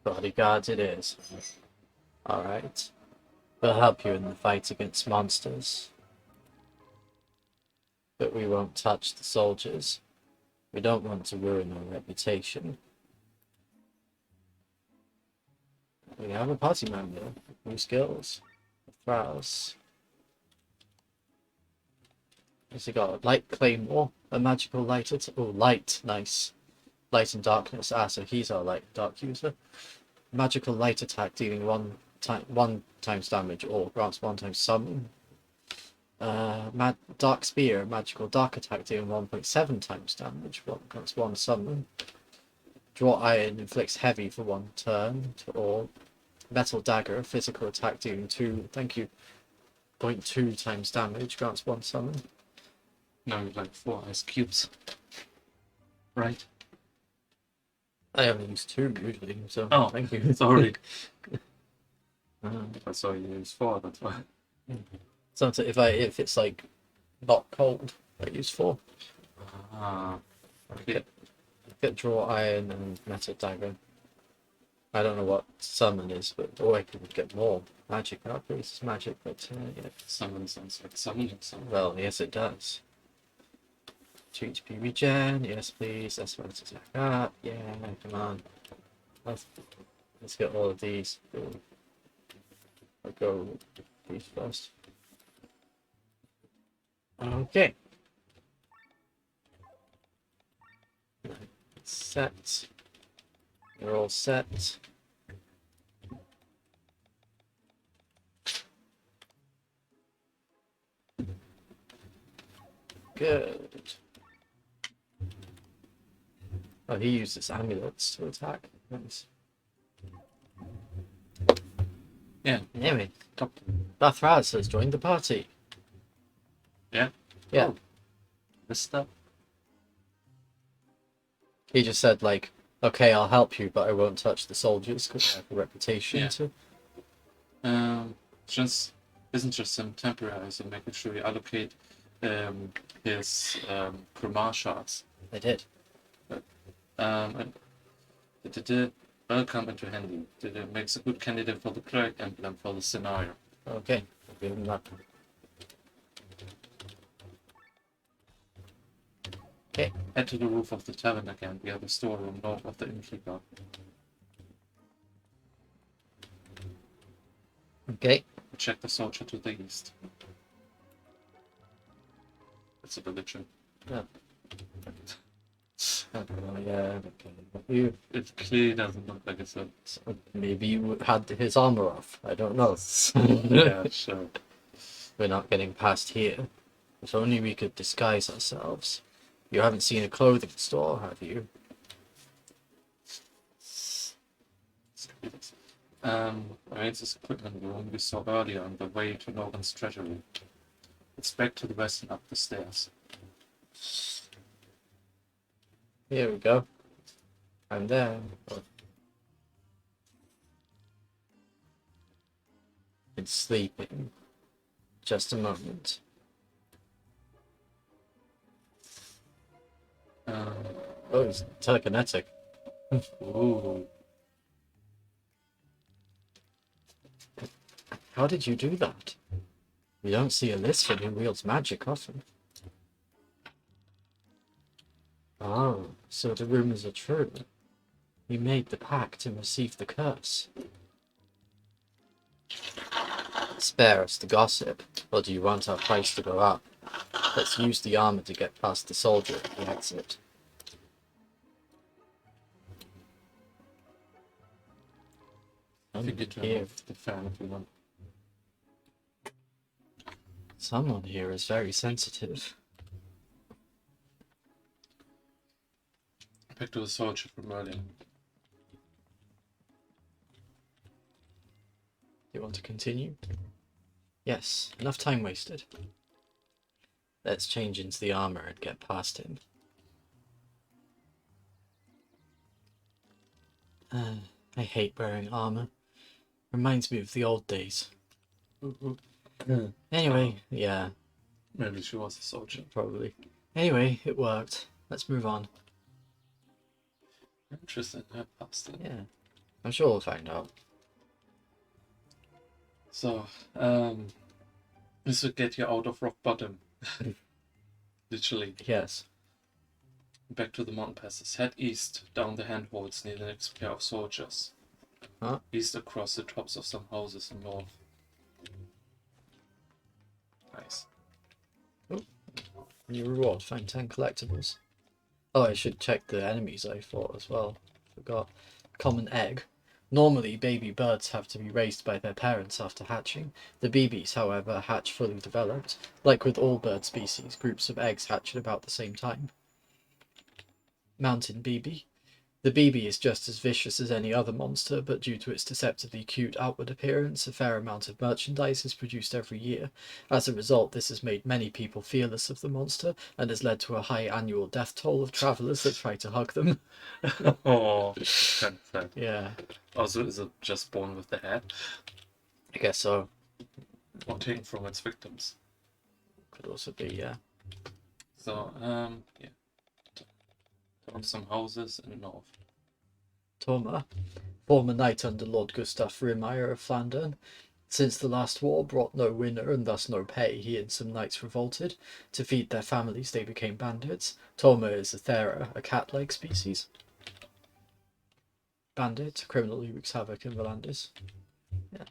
Bodyguards it is. Alright. We'll help you in the fight against monsters. But we won't touch the soldiers. We don't want to ruin our reputation. We have a party member. New skills. Browse. What's he got? Light Claymore. A magical light. Oh, light. Nice. Light and darkness. Ah, so he's our light and dark user. Magical light attack dealing one times damage or grants 1 times summon. Dark Spear, magical dark attack dealing 1.7 times damage, grants 1 summon. Draw Iron inflicts heavy for 1 turn to all. Metal Dagger, physical attack dealing 0.2 times damage, grants 1 summon. Now you have like 4 ice cubes. Right? I only use 2 usually, so Oh, thank you. sorry. Uh, I saw you use 4, that's why. Sometimes if it's like not cold, I use 4. Ah, okay. Get Draw Iron and Metal Dagger. I don't know what summon is, but I could get more magic out of this magic, but yeah. Summon sounds like summoning something. Well, yes it does. 2 HP regen, yes please, that's what it's attack up, yeah, come on. Let's get all of these. I'll go with these first. Okay. Set. We're all set. Good. Oh, he uses amulets to attack. Nice. Yeah. Anyway, Bathraz has joined the party. Yeah? Yeah. Oh. This stuff? He just said, like, okay, I'll help you, but I won't touch the soldiers because I have a reputation Yeah. to. Just isn't just some temporary, so making sure you allocate his Kromar shards. I did. And it will come into handy. It makes a good candidate for the cleric emblem for the scenario. Okay, I'll give him that. Okay. Head to the roof of the tavern again. We have a storeroom north of the inflict guard. Okay. Check the soldier to the east. It's a villager. Yeah. Yeah. Okay. You It clearly doesn't look like it's a. maybe you had his armor off. I don't know. Yeah, sure. We're not getting past here. If only we could disguise ourselves. You haven't seen a clothing store, have you? Raids this equipment room we saw earlier on the way to Norgan's treasury. It's back to the west and up the stairs. Here we go. I'm there. It's sleeping. Just a moment. Oh, it's telekinetic. Ooh. How did you do that? You don't see a Lisfin who wields magic often. Oh, so the rumors are true. You made the pact and received the curse. Spare us the gossip, or do you want our price to go up? Let's use the armor to get past the soldier at the exit. I think it Here. the fan if you want. Someone here is very sensitive. Back to the soldier from earlier. You want to continue? Yes, enough time wasted. Let's change into the armor and get past him. I hate wearing armor. Reminds me of the old days. Anyway, yeah, Maybe she was a soldier. probably. Anyway, it worked. let's move on. Interesting. I passed it. Yeah, I'm sure we'll find out. So, this will get you out of rock bottom. Literally. Yes. Back to the mountain passes. Head east, down the handholds near the next pair of soldiers. Huh? East across the tops of some houses in north. Nice. New reward, find 10 collectibles. Oh, I should check the enemies I fought as well. Forgot. Common egg. Normally, baby birds have to be raised by their parents after hatching. The BBs, however, hatch fully developed. Like with all bird species, groups of eggs hatch at about the same time. Mountain BB. The BB is just as vicious as any other monster, but due to its deceptively cute outward appearance, a fair amount of merchandise is produced every year. As a result, this has made many people fearless of the monster, and has led to a high annual death toll of travellers that try to hug them. Oh, kind of sad. Yeah, Also, is it just born with the head? I guess so. Or taken from its victims? Could also be, yeah. So, yeah. There are some houses in the north. Torma, former knight under Lord Gustav Rimmeyer of Flandern. Since the last war brought no winner and thus no pay, he and some knights revolted. To feed their families, they became bandits. Torma is a Thera, a cat-like species. Bandit, a criminal who wreaks havoc in Volandis. Yeah.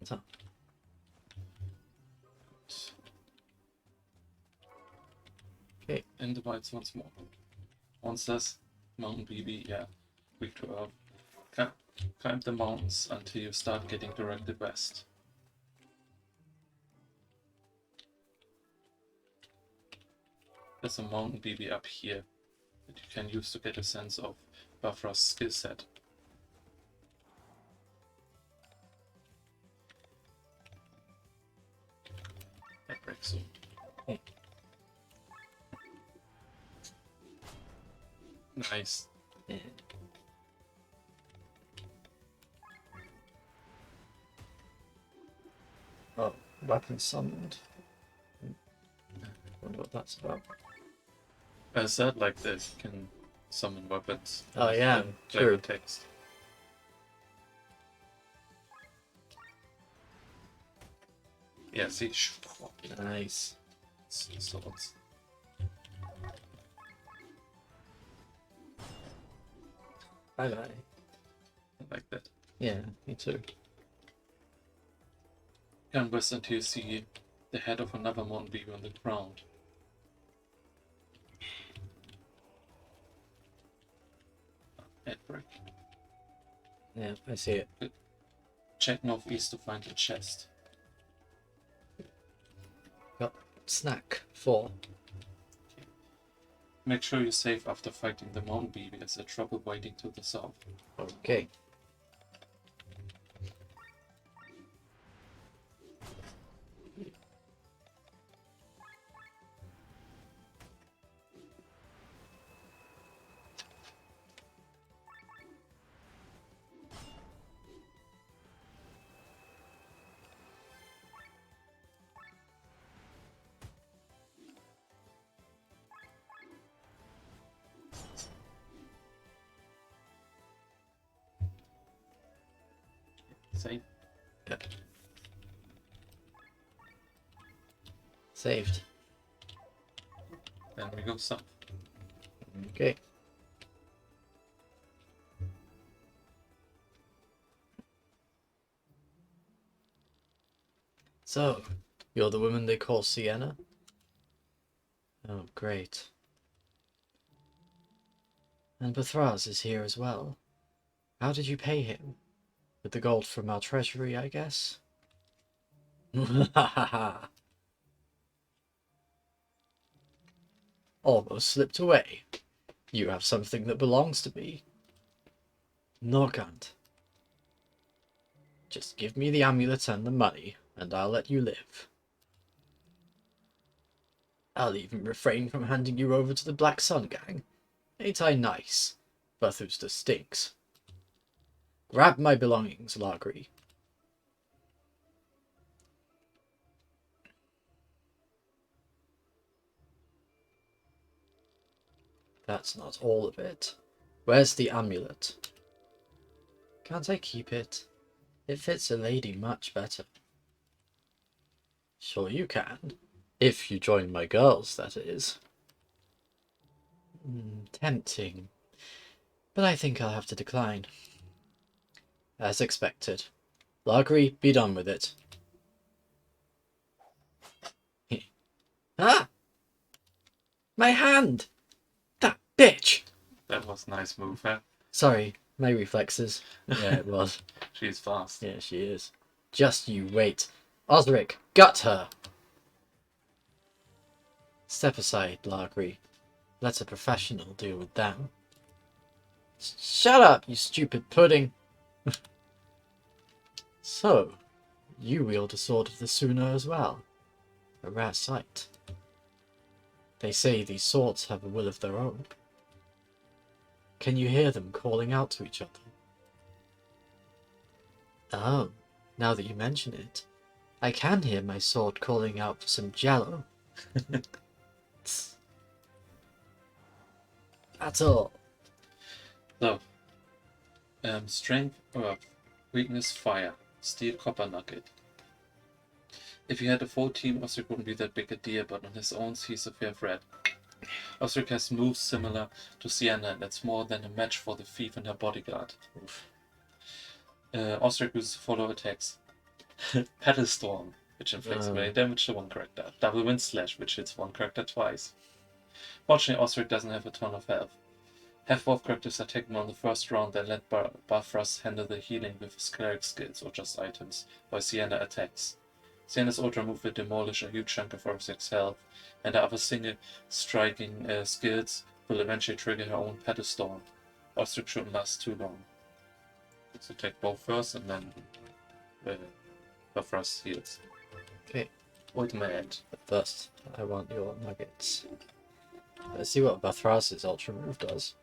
So, okay. And divides once more. Monsters, Mountain BB, yeah. Weak to earth. Climb the mountains until you start getting directed west. There's a Mountain BB up here that you can use to get a sense of Bafra's skill set. That breaks so. Okay. Nice. Yeah. Oh, weapon summoned. Wonder what that's about. As that like this, you can summon weapons. Oh, yeah, flavor true. text. Yeah, see, Nice. swords. Bye bye. I like that. Yeah, me too. Can west until you see the head of another mountain beaver on the ground. Head break. Yeah, I see it. Check northeast to find the chest. Got snack 4. Make sure you're safe after fighting the mountain beaver. There's a trouble waiting to the south. Okay. Safe. Yeah. Saved. Then we go south. Okay. So, you're the woman they call Sienna? Oh, great. And Bethraz is here as well. How did you pay him? With the gold from our treasury, I guess? Ha ha ha. Almost slipped away. You have something that belongs to me. Norgand. Just give me the amulet and the money, and I'll let you live. I'll even refrain from handing you over to the Black Sun Gang. Ain't I nice? Bathusta stinks. Grab my belongings, Largri. That's not all of it. Where's the amulet? Can't I keep it? It fits a lady much better. Sure you can. If you join my girls, that is. Tempting. But I think I'll have to decline. As expected. Largery, be done with it. Ah! My hand! That bitch! That was a nice move, huh? Sorry, my reflexes. Yeah, it was. She's fast. Yeah, she is. Just you wait. Osric, gut her! Step aside, Largery. Let a professional deal with them. Shut up, you stupid pudding! So, you wield a sword of the Suna as well. A rare sight. They say these swords have a will of their own. Can you hear them calling out to each other? Oh, now that you mention it, I can hear my sword calling out for some jello. That's all. So, strength, earth, weakness, fire, steel, copper nugget. If he had a full team, Osric wouldn't be that big a deal, but on his own, he's a fair threat. Osric has moves similar to Sienna, and that's more than a match for the thief and her bodyguard. Osric uses follow attacks. Petal Storm, which inflicts melee damage to one character. Double Wind Slash, which hits one character twice. Fortunately, Osric doesn't have a ton of health. Half-Wolf characters are taken on the first round, then let Barfras handle the healing with his cleric skills or just items, while Sienna attacks. Sienna's Ultra move will demolish a huge chunk of Osric's health, and the other single striking skills will eventually trigger her own Petal Storm. Osric shouldn't last too long. Let's attack both first, and then Barfras heals. Okay. Ultimate. But first, I want your nuggets. Let's see what Bathras's Ultra move does.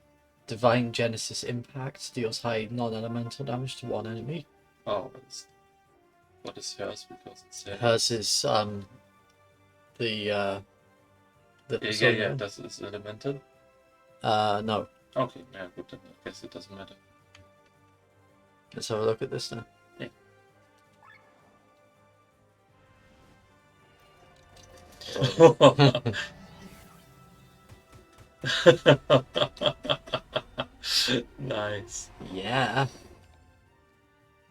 Divine Genesis Impact deals high non-elemental damage to one enemy. Oh, what is hers? Because it's Hers is the yeah, does it's elemental? no. Okay, yeah, good then. I guess it doesn't matter. Let's have a look at this now. Yeah. Nice. Yeah.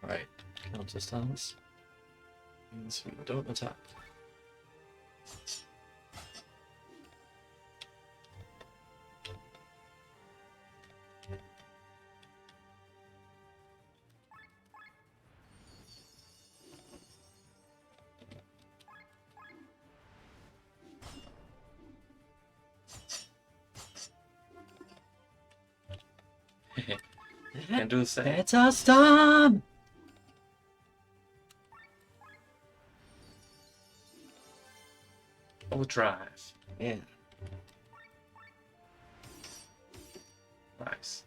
Right. Counter stance. Means we don't attack. Can do the same. Better storm! Overdrive. Yeah. Nice.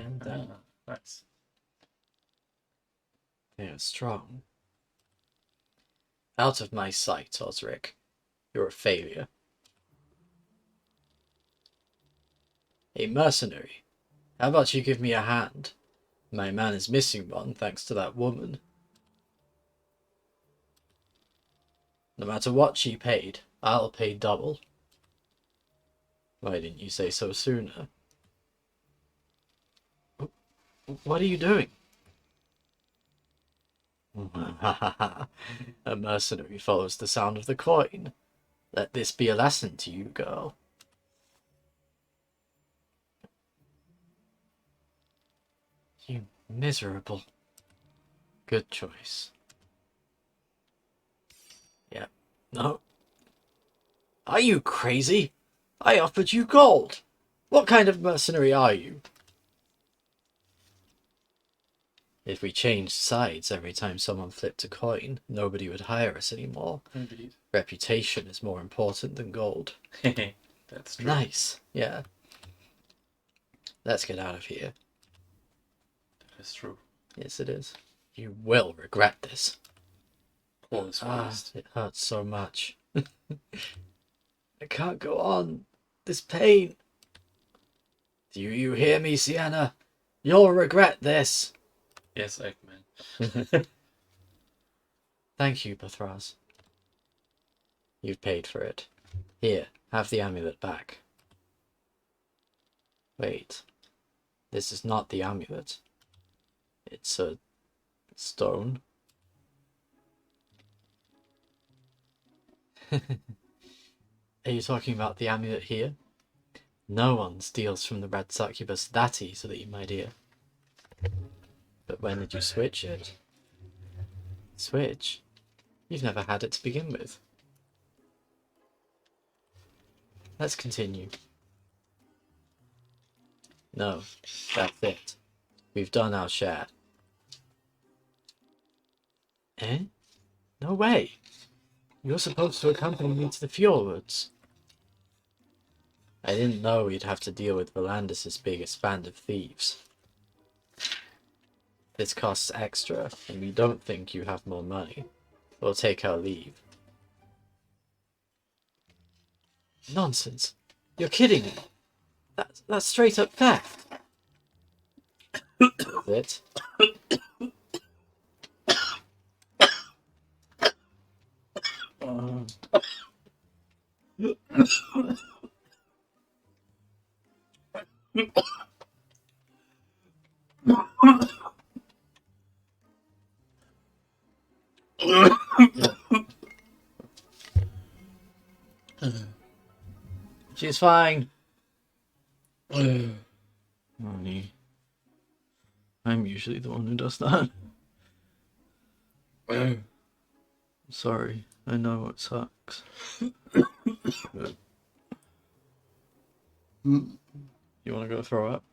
And Nice. they are strong. Out of my sight, Osric. You're a failure. A mercenary. How about you give me a hand? My man is missing one thanks to that woman. No matter what she paid, I'll pay double. Why didn't you say so sooner? What are you doing? A mercenary follows the sound of the coin. Let this be a lesson to you, girl. You miserable. Good choice. Yep. No. Are you crazy? I offered you gold. What kind of mercenary are you? If we changed sides every time someone flipped a coin, nobody would hire us anymore. Indeed. Reputation is more important than gold. That's true. Nice. Yeah. Let's get out of here. That's true. Yes, it is. You will regret this. All is honest. It hurts so much. I can't go on. This pain. Do you hear me, Sienna? You'll regret this. Yes, Eggman. Thank you, Bathraz. You've paid for it. Here, have the amulet back. Wait. This is not the amulet. It's a stone. Are you talking about the amulet here? No one steals from the red succubus that easily, my dear. But when did you switch it? Switch? You've never had it to begin with. Let's continue. No, that's it. We've done our share. Eh? No way. You're supposed to accompany me to the Fjordwoods. I didn't know we'd have to deal with Volandis' biggest band of thieves. This costs extra, and we don't think you have more money. We'll take our leave. Nonsense. You're kidding me. That's straight up theft. Is it? She's fine. Honey. I'm usually the one who does that. Sorry, I know it sucks. You want to go throw up?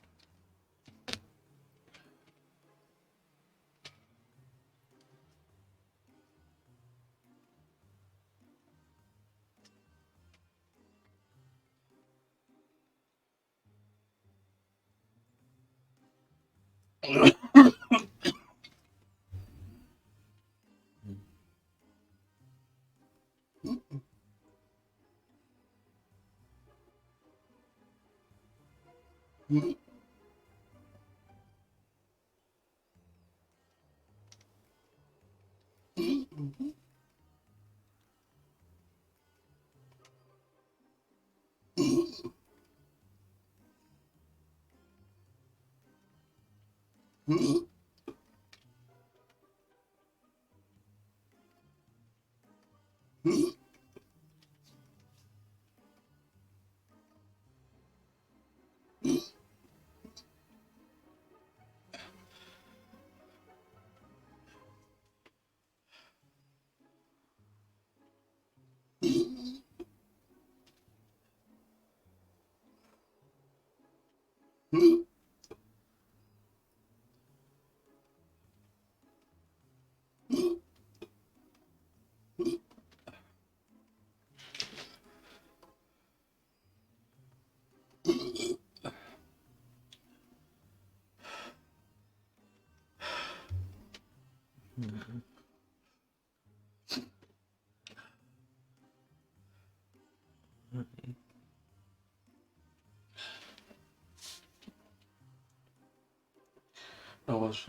I was.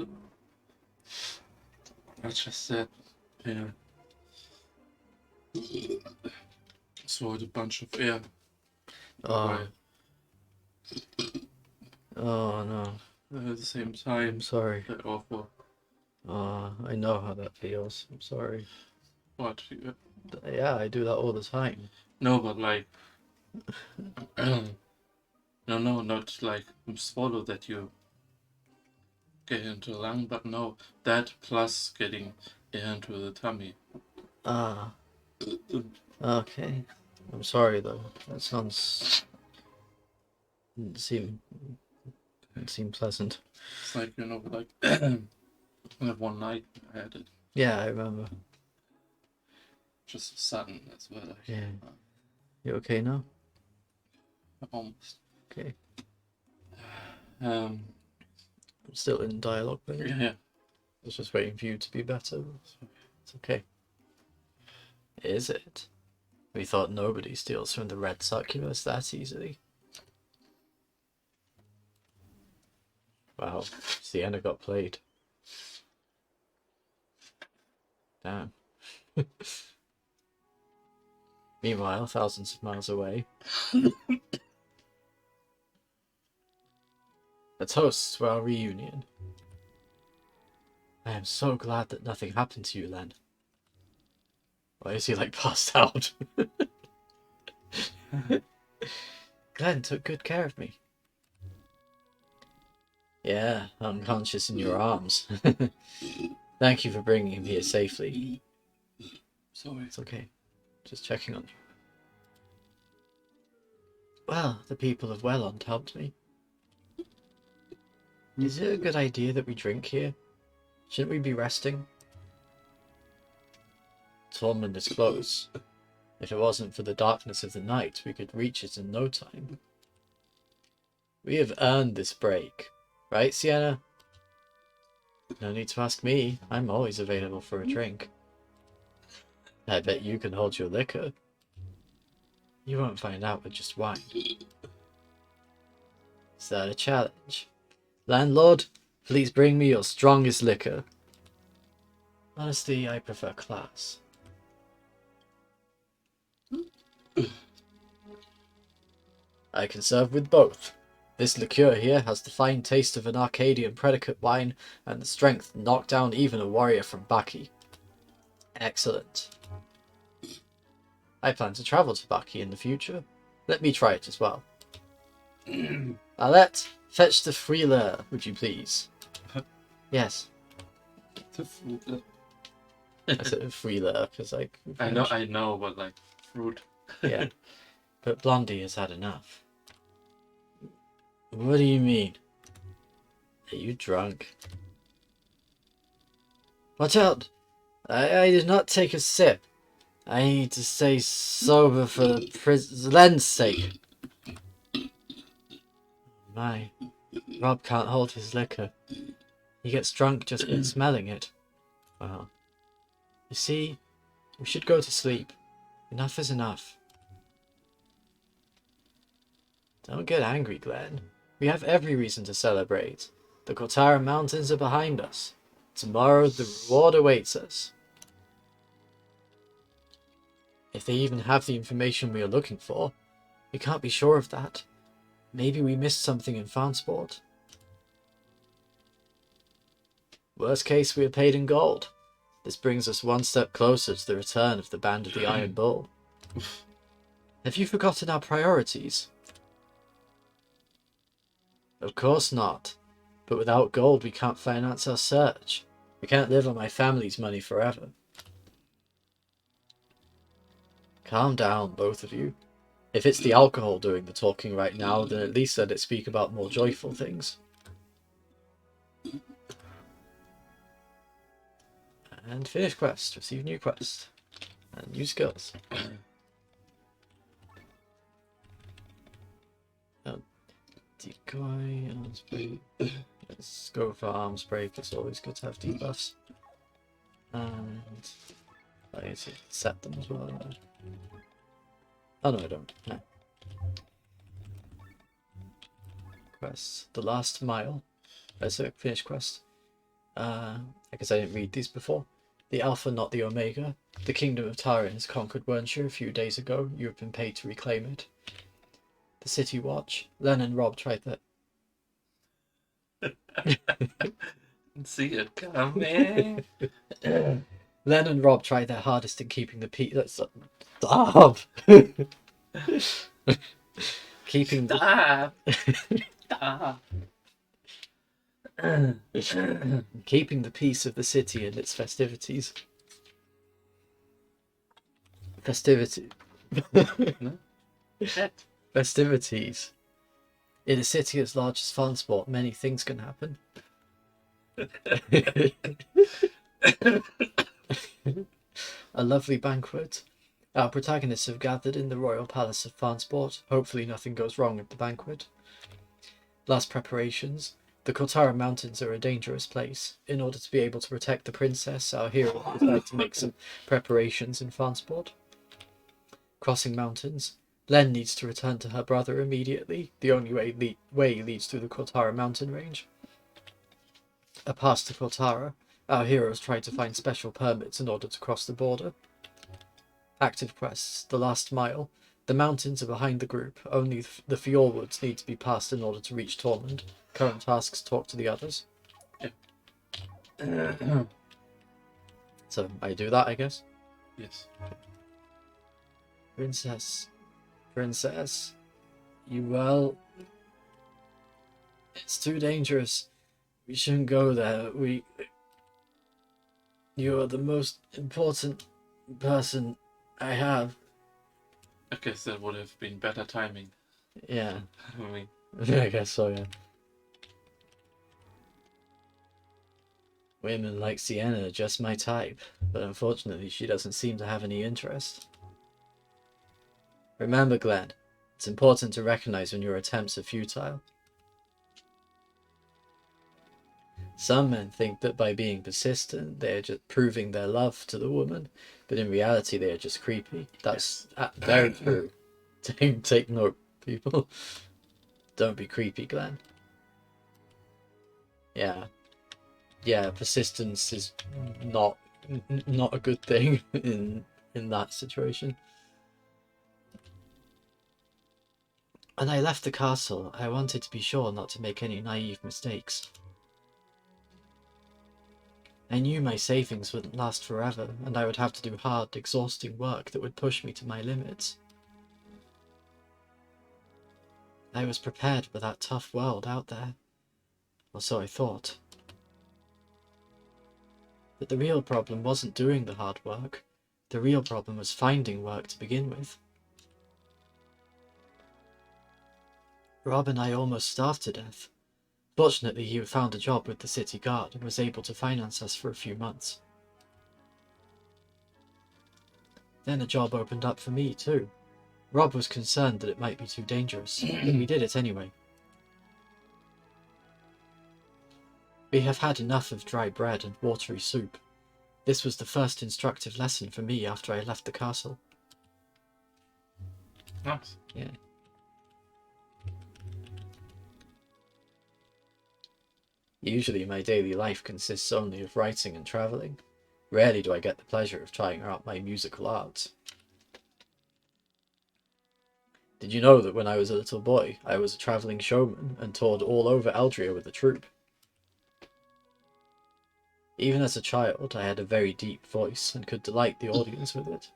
I just said, yeah. Swallowed a bunch of air. Oh. Oh no. At the same I'm time, sorry. they're awful. I know how that feels. I'm sorry. What? Yeah, I do that all the time. No, but like, no, not like swallow that you get into the lung, but no, that plus getting into the tummy. Ah, okay. I'm sorry though. That sounds didn't seem pleasant. It's like, like that one night I had it. Yeah, I remember. Just sudden as well. Like, Yeah. You okay now? almost. Okay. Um, I'm still in dialogue, but yeah. I was just waiting for you to be better. It's okay. Is it? We thought nobody steals from the red succubus that easily. Wow, Sienna got played. Damn. Meanwhile, thousands of miles away. A toast to our reunion. I am so glad that nothing happened to you, Len. Why is he like passed out? Glenn took good care of me. Yeah, unconscious in your arms. Thank you for bringing him here safely. Sorry. It's okay. Just checking on you. Well, the people of Welland helped me. Is it a good idea that we drink here? Shouldn't we be resting? Tormund is close. If it wasn't for the darkness of the night, we could reach it in no time. We have earned this break. Right, Sienna? No need to ask me. I'm always available for a drink. I bet you can hold your liquor. You won't find out with just wine. Is that a challenge? Landlord, please bring me your strongest liquor. Honestly, I prefer class. I can serve with both. This liqueur here has the fine taste of an Arcadian predicate wine and the strength to knock down even a warrior from Baki. Excellent. I plan to travel to Baki in the future. Let me try it as well. Alette, fetch the Freeler, would you please? Yes. The fruit. I said Freeler because like I know, but like fruit. yeah. But Blondie has had enough. What do you mean? Are you drunk? Watch out! I did not take a sip. I need to stay sober for the Len's sake. My, Rob can't hold his liquor. He gets drunk just from smelling it. Well, you see, we should go to sleep. Enough is enough. Don't get angry, Glenn. We have every reason to celebrate. The Kotara Mountains are behind us. Tomorrow the reward awaits us. If they even have the information we are looking for, we can't be sure of that. Maybe we missed something in Farnsport. Worst case, we are paid in gold. This brings us one step closer to the return of the Band of the Iron Bull. Have you forgotten our priorities? Of course not. But without gold, we can't finance our search. We can't live on my family's money forever. Calm down, both of you. If it's the alcohol doing the talking right now, then at least let it speak about more joyful things. And finish quest. Receive new quest. And new skills. Decoy, arms break. Let's go for arms break. It's always good to have debuffs. And I need to set them as well. Oh no, I don't. No. Quest. The Last Mile. That's a finish quest. I guess I didn't read these before. The Alpha, not the Omega. The Kingdom of Taran has conquered Wernshire a few days ago. You have been paid to reclaim it. The City Watch. Len and Rob tried that. See it coming. Len and Rob tried their hardest in keeping the peace. Stop! keeping the Stop. Stop. keeping the peace of the city and its festivities. Festivities. In a city as large as Farnsport, many things can happen. A lovely banquet. Our protagonists have gathered in the royal palace of Farnsport. Hopefully nothing goes wrong at the banquet. Last preparations. The Kotara Mountains are a dangerous place. In order to be able to protect the princess, our hero would like to make some preparations in Farnsport. Crossing mountains. Len needs to return to her brother immediately. The only way leads through the Kotara mountain range. A pass to Kotara. Our heroes try to find special permits in order to cross the border. Active quests. The last mile. The mountains are behind the group. Only the fjordwoods need to be passed in order to reach Tormund. Current tasks: talk to the others. So I do that, I guess. Yes. Princess, you well? It's too dangerous. We shouldn't go there. You are the most important person I have. I guess that would have been better timing. Yeah, I mean, I guess so, yeah. Women like Sienna are just my type, but unfortunately she doesn't seem to have any interest. Remember, Glenn, it's important to recognize when your attempts are futile. Some men think that by being persistent, they are just proving their love to the woman, but in reality, they are just creepy. That's very true. Take note, people. Don't be creepy, Glenn. Yeah. Yeah, persistence is not a good thing in that situation. When I left the castle, I wanted to be sure not to make any naive mistakes. I knew my savings wouldn't last forever, and I would have to do hard, exhausting work that would push me to my limits. I was prepared for that tough world out there, or so I thought. But the real problem wasn't doing the hard work. The real problem was finding work to begin with. Rob and I almost starved to death. Fortunately, he found a job with the city guard and was able to finance us for a few months. Then a job opened up for me, too. Rob was concerned that it might be too dangerous, but we did it anyway. We have had enough of dry bread and watery soup. This was the first instructive lesson for me after I left the castle. nice. Yeah. Usually my daily life consists only of writing and travelling. Rarely do I get the pleasure of trying out my musical arts. Did you know that when I was a little boy, I was a travelling showman and toured all over Eldria with a troupe? Even as a child, I had a very deep voice and could delight the audience with it.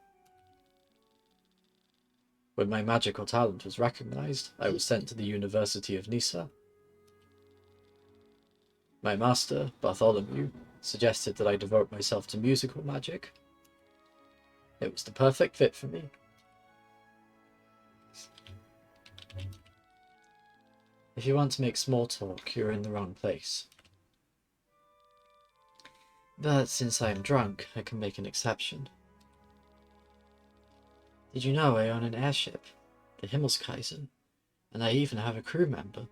When my magical talent was recognised, I was sent to the University of Nisa. My master, Bartholomew, suggested that I devote myself to musical magic. It was the perfect fit for me. If you want to make small talk, you're in the wrong place. But since I am drunk, I can make an exception. Did you know I own an airship, the Himmelskaiser, and I even have a crew member?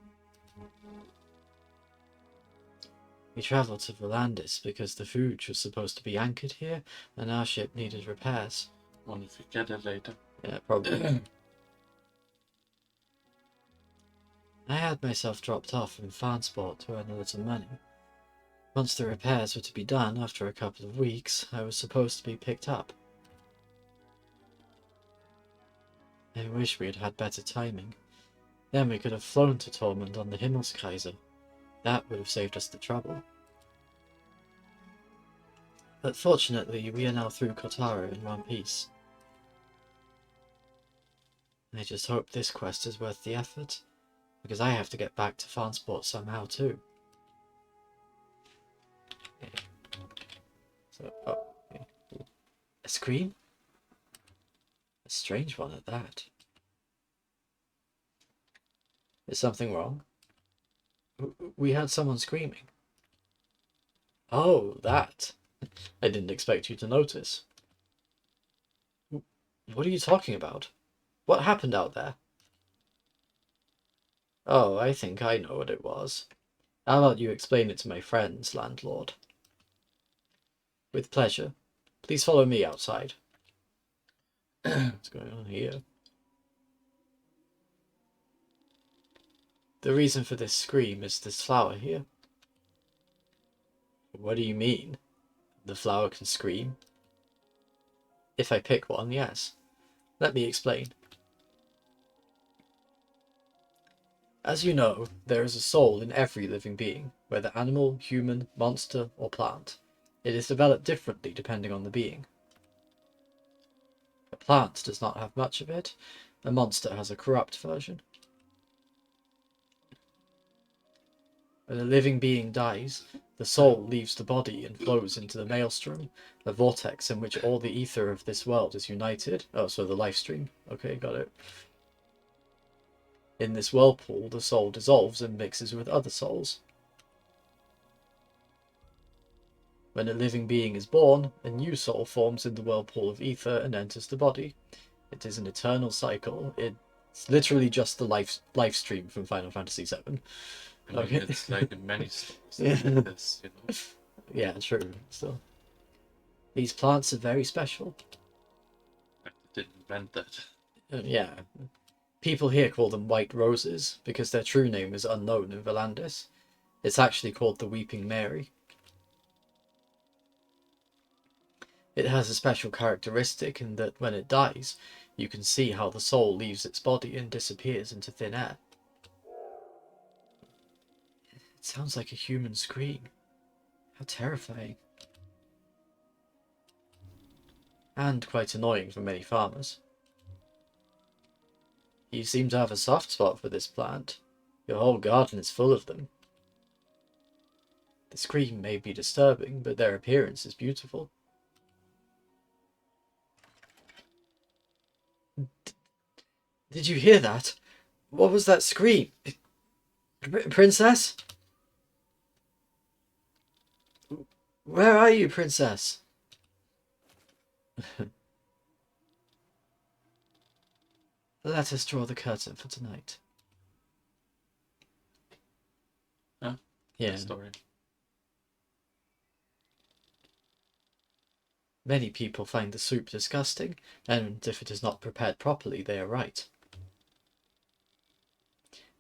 We travelled to Volandis because the Fuge was supposed to be anchored here, and our ship needed repairs. Wonder if we get it later. Yeah, probably. I had myself dropped off in Farnsport to earn a little money. Once the repairs were to be done after a couple of weeks, I was supposed to be picked up. I wish we had had better timing. Then we could have flown to Tormund on the Himmelskaiser. That would have saved us the trouble. But fortunately, we are now through Kotaro in one piece. I just hope this quest is worth the effort, because I have to get back to Farnsport somehow too. So, oh, okay. A scream? A strange one at that. Is something wrong? We heard someone screaming. Oh, that. I didn't expect you to notice. What are you talking about? What happened out there? Oh, I think I know what it was. How about you explain it to my friends, landlord? With pleasure. Please follow me outside. What's going on here? The reason for this scream is this flower here. What do you mean? The flower can scream? If I pick one, yes. Let me explain. As you know, there is a soul in every living being, whether animal, human, monster, or plant. It is developed differently depending on the being. A plant does not have much of it. A monster has a corrupt version. When a living being dies, the soul leaves the body and flows into the maelstrom, a vortex in which all the ether of this world is united. Oh, so the life stream. Okay, got it. In this whirlpool, the soul dissolves and mixes with other souls. When a living being is born, a new soul forms in the whirlpool of ether and enters the body. It is an eternal cycle. It's literally just the life stream from Final Fantasy VII. I mean, Okay. it's like in many stories Yeah. like this, you know. Yeah, true. Still, these plants are very special. I didn't invent that. Yeah. People here call them white roses because their true name is unknown in Volandis. It's actually called the Weeping Mary. It has a special characteristic in that when it dies, you can see how the soul leaves its body and disappears into thin air. It sounds like a human scream. How terrifying. And quite annoying for many farmers. You seem to have a soft spot for this plant. Your whole garden is full of them. The scream may be disturbing, but their appearance is beautiful. Did you hear that? What was that scream? Princess? Where are you, Princess? Let us draw the curtain for tonight. Huh? Yeah. Story. Many people find the soup disgusting, and if it is not prepared properly, they are right.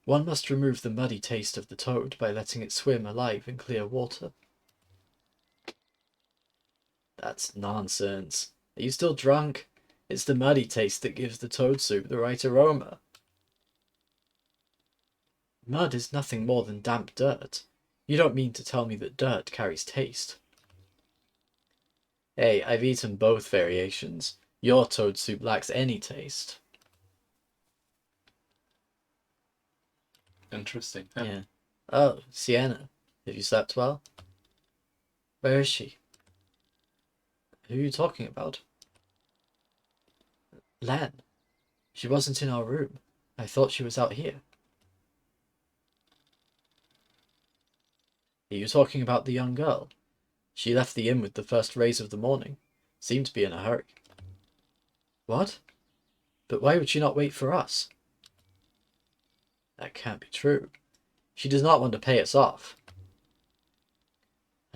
One must remove the muddy taste of the toad by letting it swim alive in clear water. That's nonsense. Are you still drunk? It's the muddy taste that gives the toad soup the right aroma. Mud is nothing more than damp dirt. You don't mean to tell me that dirt carries taste. Hey, I've eaten both variations. Your toad soup lacks any taste. Interesting. Yeah. Oh, Sienna. Have you slept well? Where is she? Who are you talking about? Len. She wasn't in our room. I thought she was out here. Are you talking about the young girl? She left the inn with the first rays of the morning. Seemed to be in a hurry. What? But why would she not wait for us? That can't be true. She does not want to pay us off.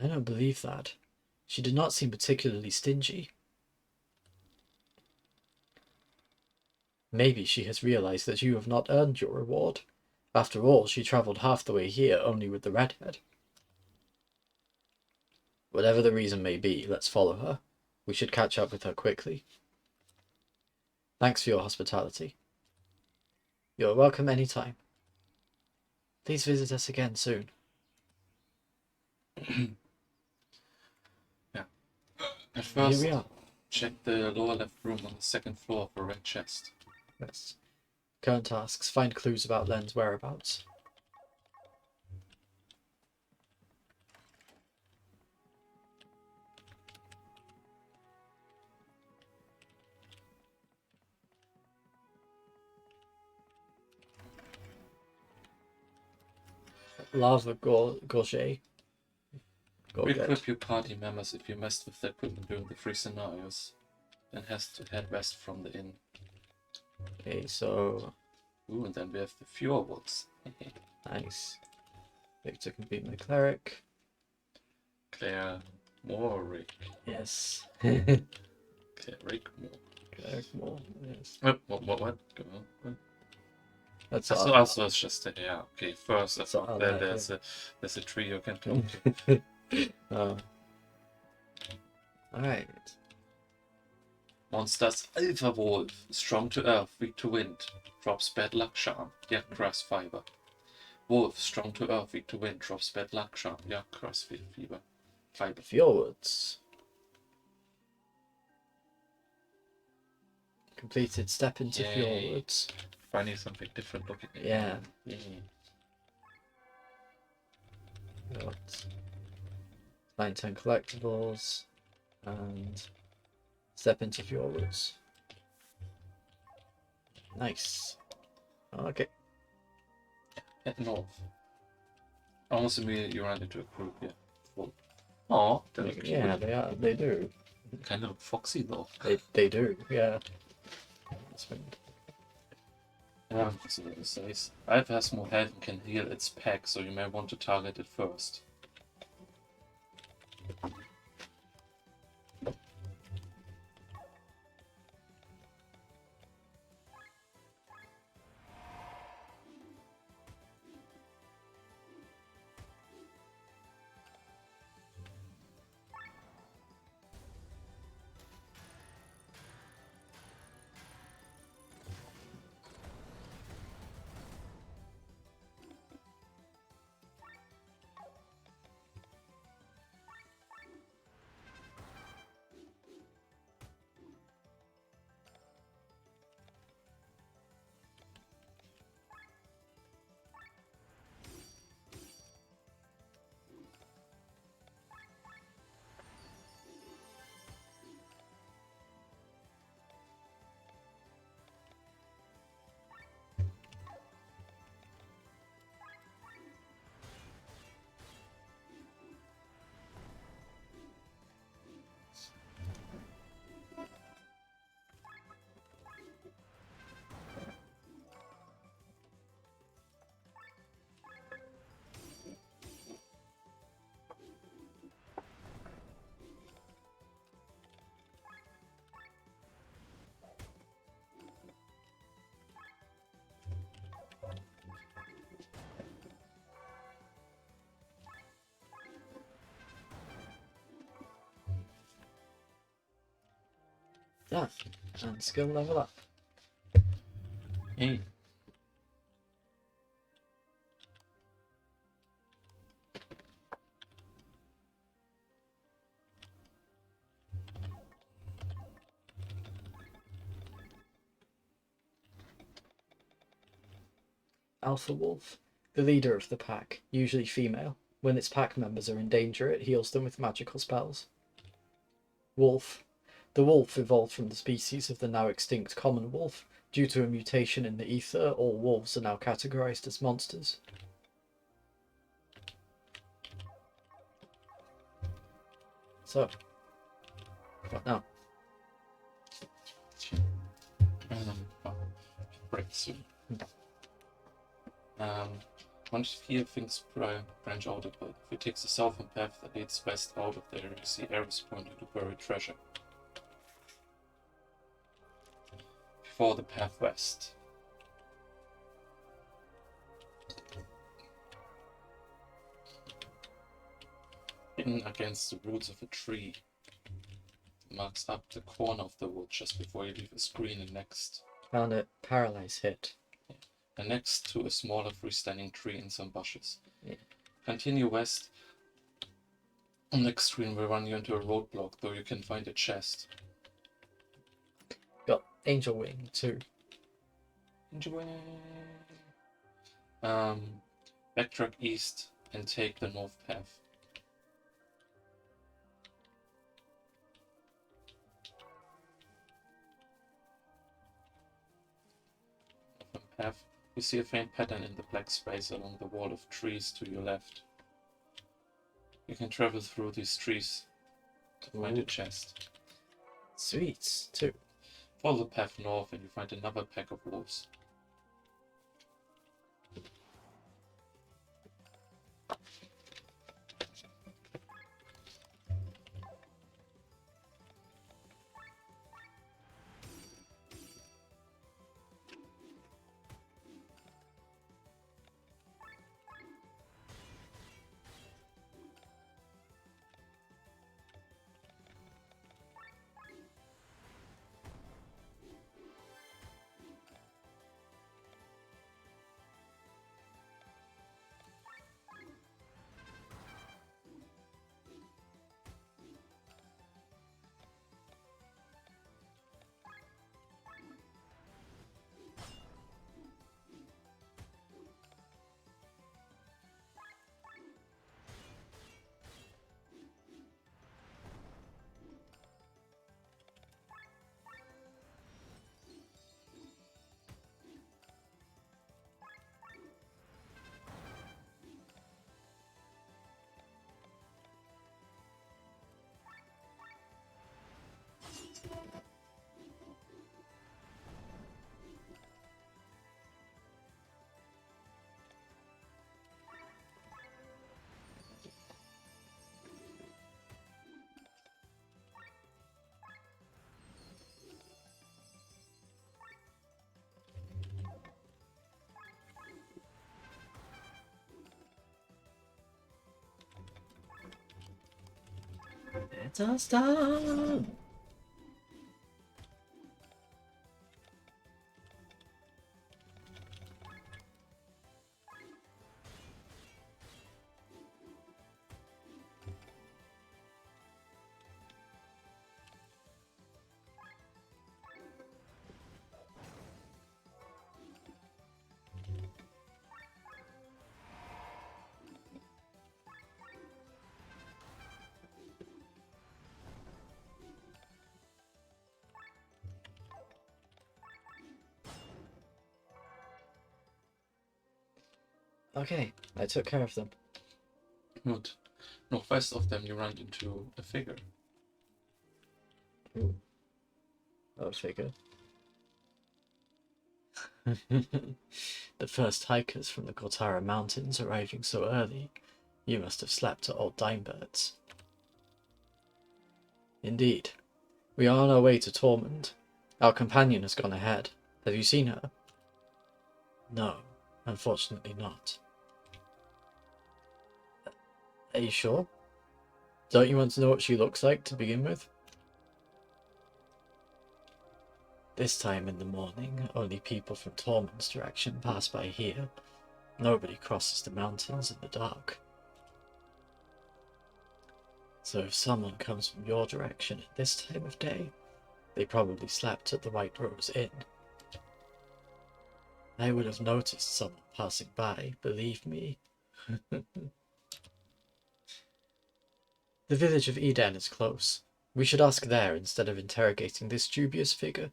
I don't believe that. She did not seem particularly stingy. Maybe she has realized that you have not earned your reward. After all, she travelled half the way here only with the redhead. Whatever the reason may be, let's follow her. We should catch up with her quickly. Thanks for your hospitality. You're welcome any time. Please visit us again soon. Yeah. At Here first, we are. check the lower left room on the second floor for a red chest. Yes. Current tasks: find clues about Len's whereabouts. Lava Gorget. Re-equip your party members if you messed with the equipment during the 3 scenarios. Then has to head west from the inn. Okay, so Ooh, and then we have the Fjordwoods. nice. Victor can beat my cleric. Claire Morrick. Yes. Claire Rick Moore. Cleric more. Yes. What? Go on. That's So all. also it's just a, yeah, okay, first That's all then there, there's a tree you can talk to. Alright. Monsters Alpha Wolf, strong to earth, weak to wind, drops bad luck charm, yeah, grass fiber. Wolf, strong to earth, weak to wind, drops bad luck charm, yeah, grass fiber. Fjords. Completed. Step into Yay. Fjords. Finding something different looking. Yeah. Yay. Got 9-10 collectibles and step into Fjords. Nice. Okay. Head north. Almost immediately you run into a group, yeah. Full. Aw, they look Yeah, cute. they do. Kind of look foxy though. They do, yeah. That's been- Yeah, so it says. Alpha has more health and can heal its pack, so you may want to target it first. Yeah. And skill level up. Hey. Alpha Wolf. The leader of the pack, usually female. When its pack members are in danger, it heals them with magical spells. Wolf. The wolf evolved from the species of the now extinct common wolf. Due to a mutation in the ether, all wolves are now categorized as monsters. So, what now? Oh, break soon. Once here things branch out a bit. If you take the southern path that leads west out of there, you see arrows pointing to buried treasure. Before the path west. Hidden against the roots of a tree. Marks up the corner of the wood just before you leave a screen and next. Found it. Paralyze hit. And next to a smaller freestanding tree and some bushes. Yeah. Continue west Next screen will run you into a roadblock, though you can find a chest. Got Angel Wing too. Enjoy. Backtrack east and take the north path. Path. You see a faint pattern in the black space along the wall of trees to your left. You can travel through these trees to find a Ooh. chest. Sweet too. Follow the path north and you find another pack of wolves. Let us down. Okay, I took care of them. Good. Northwest of them you run into a figure. Ooh. That figure. The first hikers from the Cortara Mountains arriving so early. You must have slept at Old Dimebirds. Indeed. We are on our way to Tormund. Our companion has gone ahead. Have you seen her? No, unfortunately not. Are you sure? Don't you want to know what she looks like to begin with? This time in the morning, only people from Tormund's direction pass by here. Nobody crosses the mountains in the dark. So if someone comes from your direction at this time of day, they probably slept at the White Rose Inn. I would have noticed someone passing by, believe me. The village of Eden is close. We should ask there instead of interrogating this dubious figure.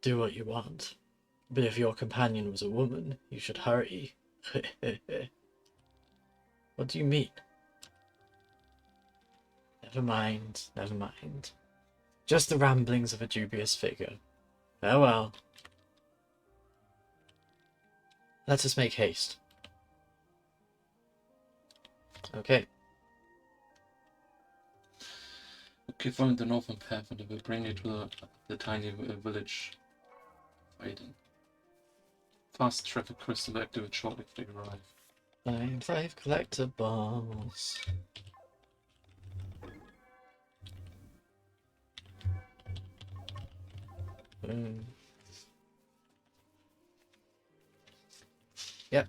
Do what you want, but if your companion was a woman, you should hurry. What do you mean? Never mind, never mind. Just the ramblings of a dubious figure. Oh well. Let us make haste. Okay. Okay, follow the northern path and it will bring you to the tiny village. Waiting. Fast traffic crystal activate shortly after you arrive. Find 5 collectibles. Boom. Yep.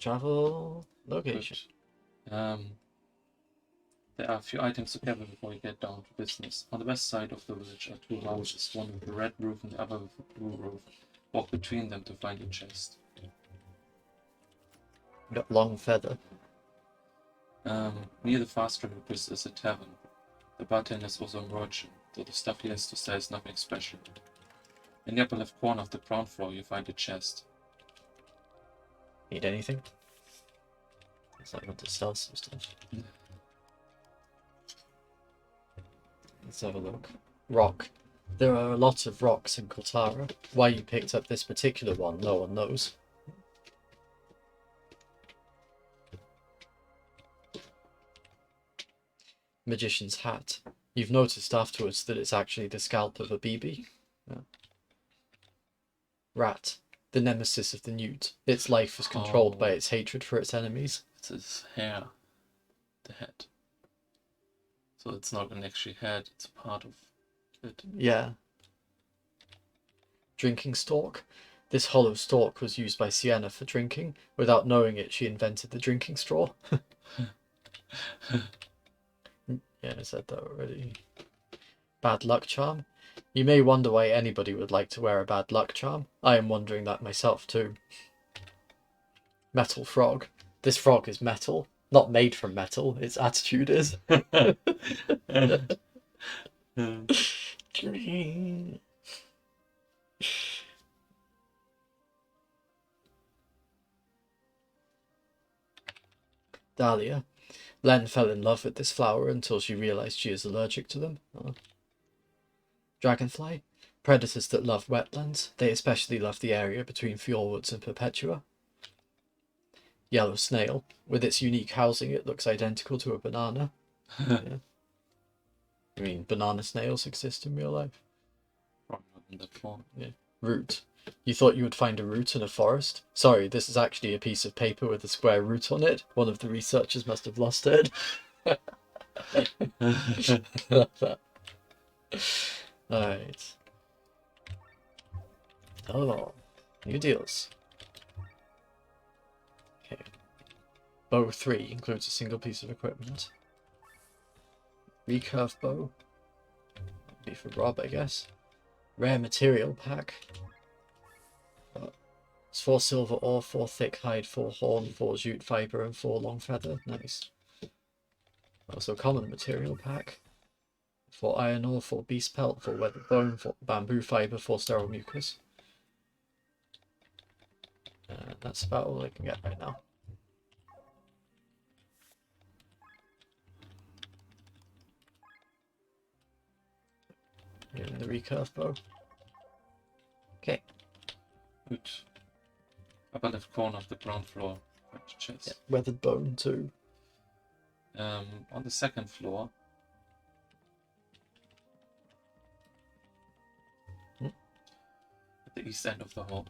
Travel location. Good. There are a few items to gather before you get down to business. On the west side of the village are two houses, one with a red roof and the other with a blue roof. Walk between them to find your chest. Got long feather. Near the fast travel bus is a tavern. The bartender is also a merchant, though the stuff he has to sell is nothing special. In the upper left corner of the ground floor you find a chest. Need anything? Looks like I want to sell some stuff. Let's have a look. Rock. There are a lot of rocks in Kortara. Why you picked up this particular one, no one knows. Magician's hat. You've noticed afterwards that it's actually the scalp of a BB. Yeah. Rat. The nemesis of the newt. Its life is controlled by its hatred for its enemies. It's his hair. The head. So it's not an actual head, it's a part of it. Yeah. Drinking stalk. This hollow stalk was used by Sienna for drinking. Without knowing it, she invented the drinking straw. Yeah, I said that already. Bad luck charm. You may wonder why anybody would like to wear a bad luck charm. I am wondering that myself too. Metal frog. This frog is metal. Not made from metal, its attitude is. Dahlia. Len fell in love with this flower until she realized she is allergic to them. Oh. Dragonfly. Predators that love wetlands. They especially love the area between Fjordwoods and Perpetua. Yellow snail. With its unique housing, it looks identical to a banana. Yeah. I mean, banana snails exist in real life. Probably not in that form. Yeah. Root. You thought you would find a root in a forest? Sorry, this is actually a piece of paper with a square root on it. One of the researchers must have lost it. Alright. Oh, new deals. Okay. Bow 3 includes a single piece of equipment. Recurve bow. Be for Rob, I guess. Rare material pack. It's 4 silver ore, 4 thick hide, 4 horn, 4 jute fiber, and 4 long feather. Nice. Also common material pack. 4 iron ore, 4 beast pelt, 4 weathered bone, 4 bamboo fiber, 4 sterile mucus. That's about all I can get right now. Getting the recurve bow. Okay. Good. Upper left corner of the ground floor. Chest. Yeah, weathered bone too. On the second floor. Hmm? At the east end of the hall.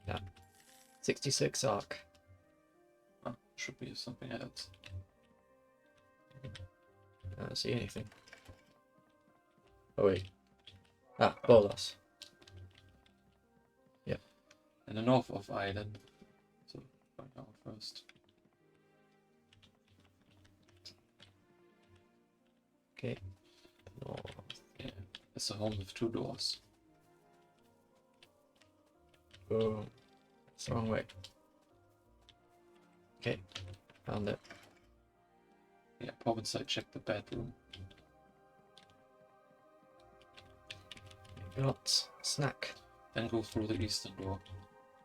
Yeah. 66 arc. Oh, should be something else. I don't see anything. Oh wait. Ah, bolas. Yep. In the north of Island. So find out first. Okay. Oh. Yeah. It's a home with 2 doors. Oh. It's the wrong way. Okay. Found it. Yeah, pop inside, check the bedroom. Got snack. Then go through the eastern door.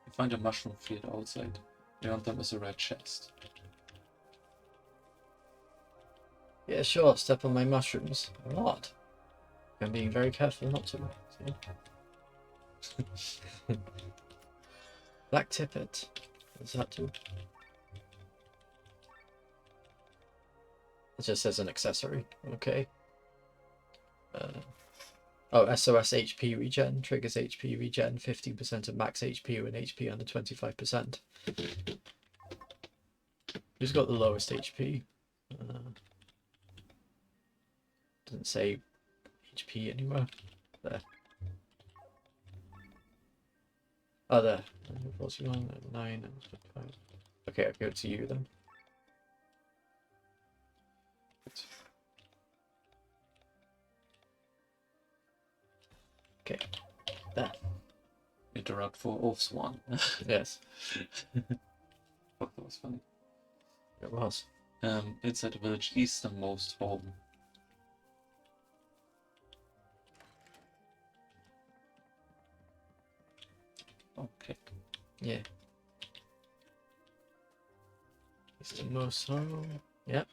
You find a mushroom field outside. Beyond them is a red chest. Yeah, sure. Step on my mushrooms. A lot. I'm being very careful not to. See? Black tippet. What's that do? It just says an accessory. Okay. Oh, SOS HP regen. Triggers HP regen 15% of max HP when HP under 25%. Who's got the lowest HP? Doesn't say HP anywhere. There. Oh, there. 41, 9, 5. Okay, I'll give it to you then. Okay, there. Interrupt for Oathswan. Yes, Fuck, that was funny. it was. Inside the village easternmost home. Okay. Yeah. It's the most home. Yep.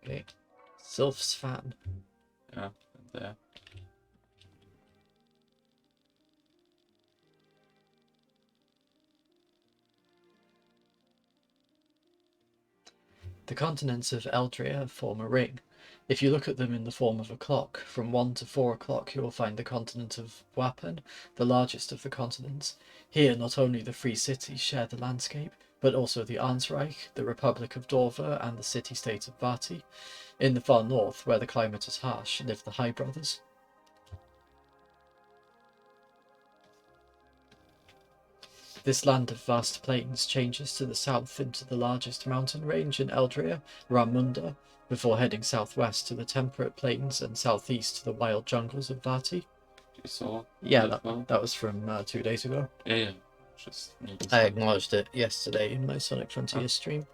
Okay. Sylph's fan. Yeah, and there. The continents of Eldria form a ring. If you look at them in the form of a clock, from 1 to 4 o'clock you will find the continent of Wapen, the largest of the continents. Here not only the free cities share the landscape, but also the Arnsreich, the Republic of Dorver, and the city-state of Vati. In the far north, where the climate is harsh, live the High Brothers. This land of vast plains changes to the south into the largest mountain range in Eldria, Ramunda, before heading southwest to the temperate plains and southeast to the wild jungles of Vati. You saw? Yeah, that well? that was from 2 days ago. Yeah. Just noticed I that. acknowledged it yesterday in my Sonic Frontiers stream.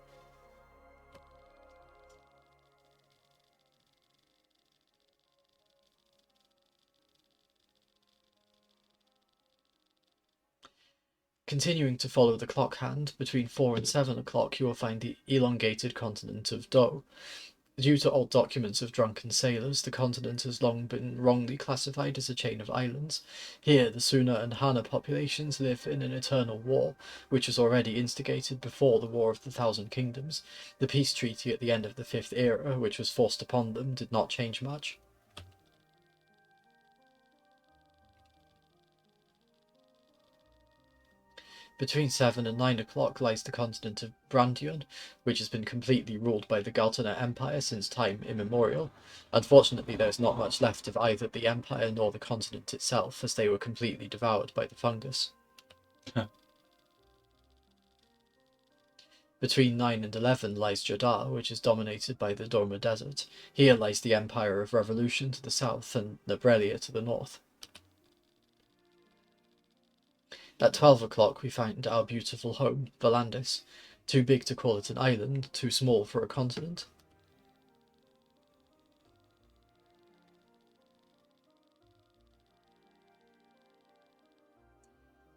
Continuing to follow the clock hand, between 4 and 7 o'clock you will find the elongated continent of Do. Due to old documents of drunken sailors, the continent has long been wrongly classified as a chain of islands. Here the Suna and Hana populations live in an eternal war, which was already instigated before the War of the Thousand Kingdoms. The peace treaty at the end of the Fifth Era, which was forced upon them, did not change much. Between 7 and 9 o'clock lies the continent of Brandion, which has been completely ruled by the Galtana Empire since time immemorial. Unfortunately, there is not much left of either the empire nor the continent itself, as they were completely devoured by the fungus. Between 9 and 11 lies Jadar, which is dominated by the Doma Desert. Here lies the Empire of Revolution to the south and Nabrelia to the north. At 12 o'clock we find our beautiful home, Volandis. Too big to call it an island, too small for a continent.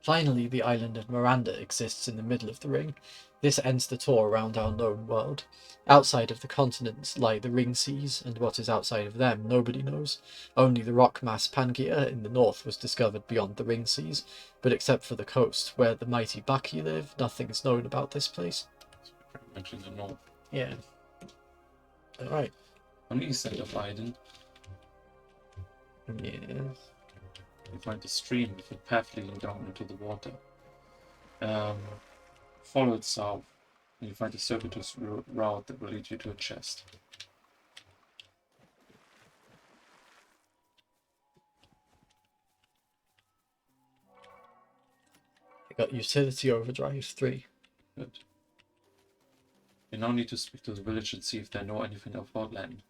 Finally, the island of Miranda exists in the middle of the ring. This ends the tour around our known world. Outside of the continents lie the ring seas, and what is outside of them nobody knows. Only the rock mass Pangaea in the north was discovered beyond the ring seas, but except for the coast, where the mighty Baki live, nothing is known about this place. Pretty much in the north. Yeah. Alright. On the east side of Iden, Yes. you find a stream with a path leading down into the water. Follow it south, and you find a circuitous route that will lead you to a chest. I got Utility Overdrive 3. Good. You now need to speak to the village and see if they know anything about land.